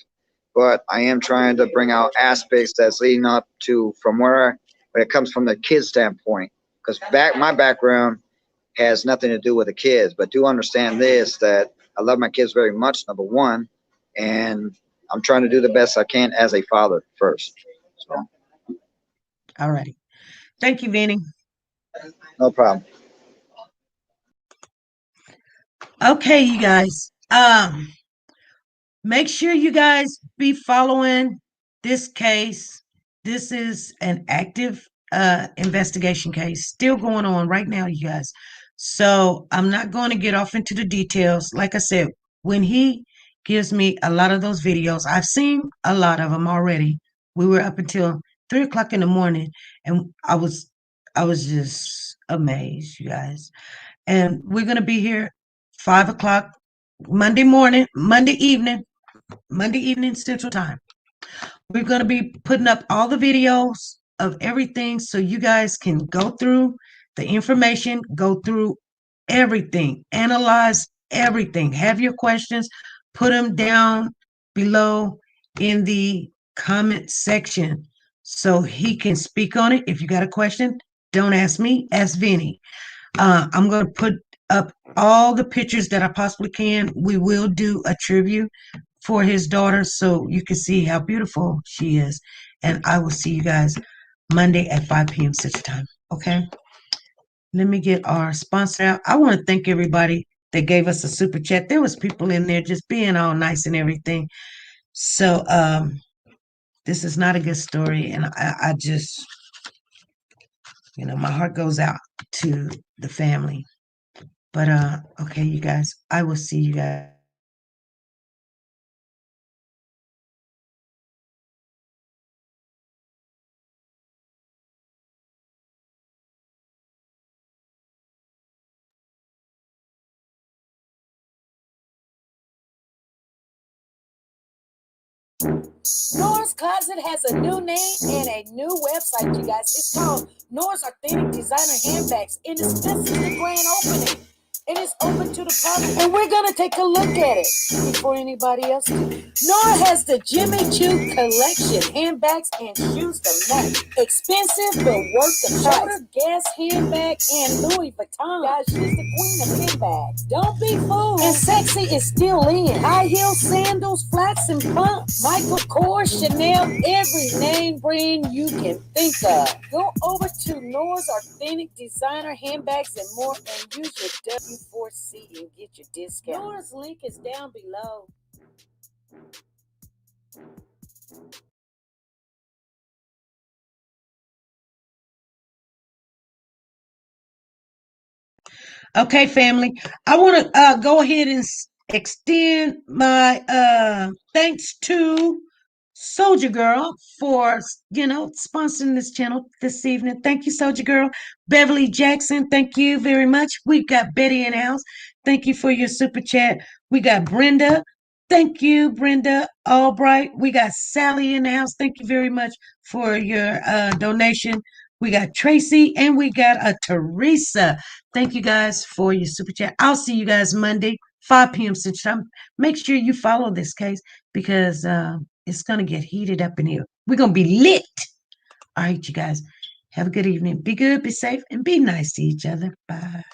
but I am trying to bring out aspects that's leading up to from where when it comes from the kid standpoint. Because my background has nothing to do with the kids, but do understand this that I love my kids very much, number one, and I'm trying to do the best I can as a father first. So all righty. Thank you, Vinny. no problem. Okay, you guys. Make sure you guys be following this case. This is an active investigation case still going on right now, you guys. So I'm not going to get off into the details. Like I said, when he gives me a lot of those videos, I've seen a lot of them already. We were up until 3 o'clock in the morning, and I was just amazed, you guys. And we're gonna be here 5 o'clock Monday morning, Monday evening Central Time. We're going to be putting up all the videos of everything so you guys can go through the information, go through everything, analyze everything. Have your questions, put them down below in the comment section so he can speak on it. If you got a question, don't ask me, ask Vinny. I'm going to put up all the pictures that I possibly can. We will do a tribute for his daughter so you can see how beautiful she is. And I will see you guys Monday at 5 p.m. Central Time. Okay. Let me get our sponsor out. I want to thank everybody that gave us a super chat. There was people in there just being all nice and everything. So this is not a good story. And I just, my heart goes out to the family. But okay, you guys, I will see you guys. Nora's Closet has a new name and a new website, you guys. It's called Nora's Authentic Designer Handbags. And this is the grand opening. It is open to the public. And we're going to take a look at it before anybody else do. Nora has the Jimmy Choo collection. Handbags and shoes to match. Expensive but worth the price. Shoulder Guess handbag and Louis Vuitton. Guys, she's the queen of handbags. Don't be fooled. And sexy is still in. High heel sandals, flats and pumps. Michael Kors, Chanel, every name brand you can think of. Go over to Nora's Authentic Designer Handbags and more and use your W4C and get your discount. Nora's link is down below. Okay, family. I want to go ahead and extend my thanks to Soldier Girl for sponsoring this channel this evening. Thank you, Soldier Girl. Beverly Jackson, thank you very much. We've got Betty in the house. Thank you for your super chat. We got Brenda. Thank you, Brenda Albright. We got Sally in the house. Thank you very much for your donation. We got Tracy and we got a Teresa. Thank you guys for your super chat. I'll see you guys Monday, 5 p.m. Central Time. Make sure you follow this case because it's going to get heated up in here. We're going to be lit. All right, you guys. Have a good evening. Be good, be safe, and be nice to each other. Bye.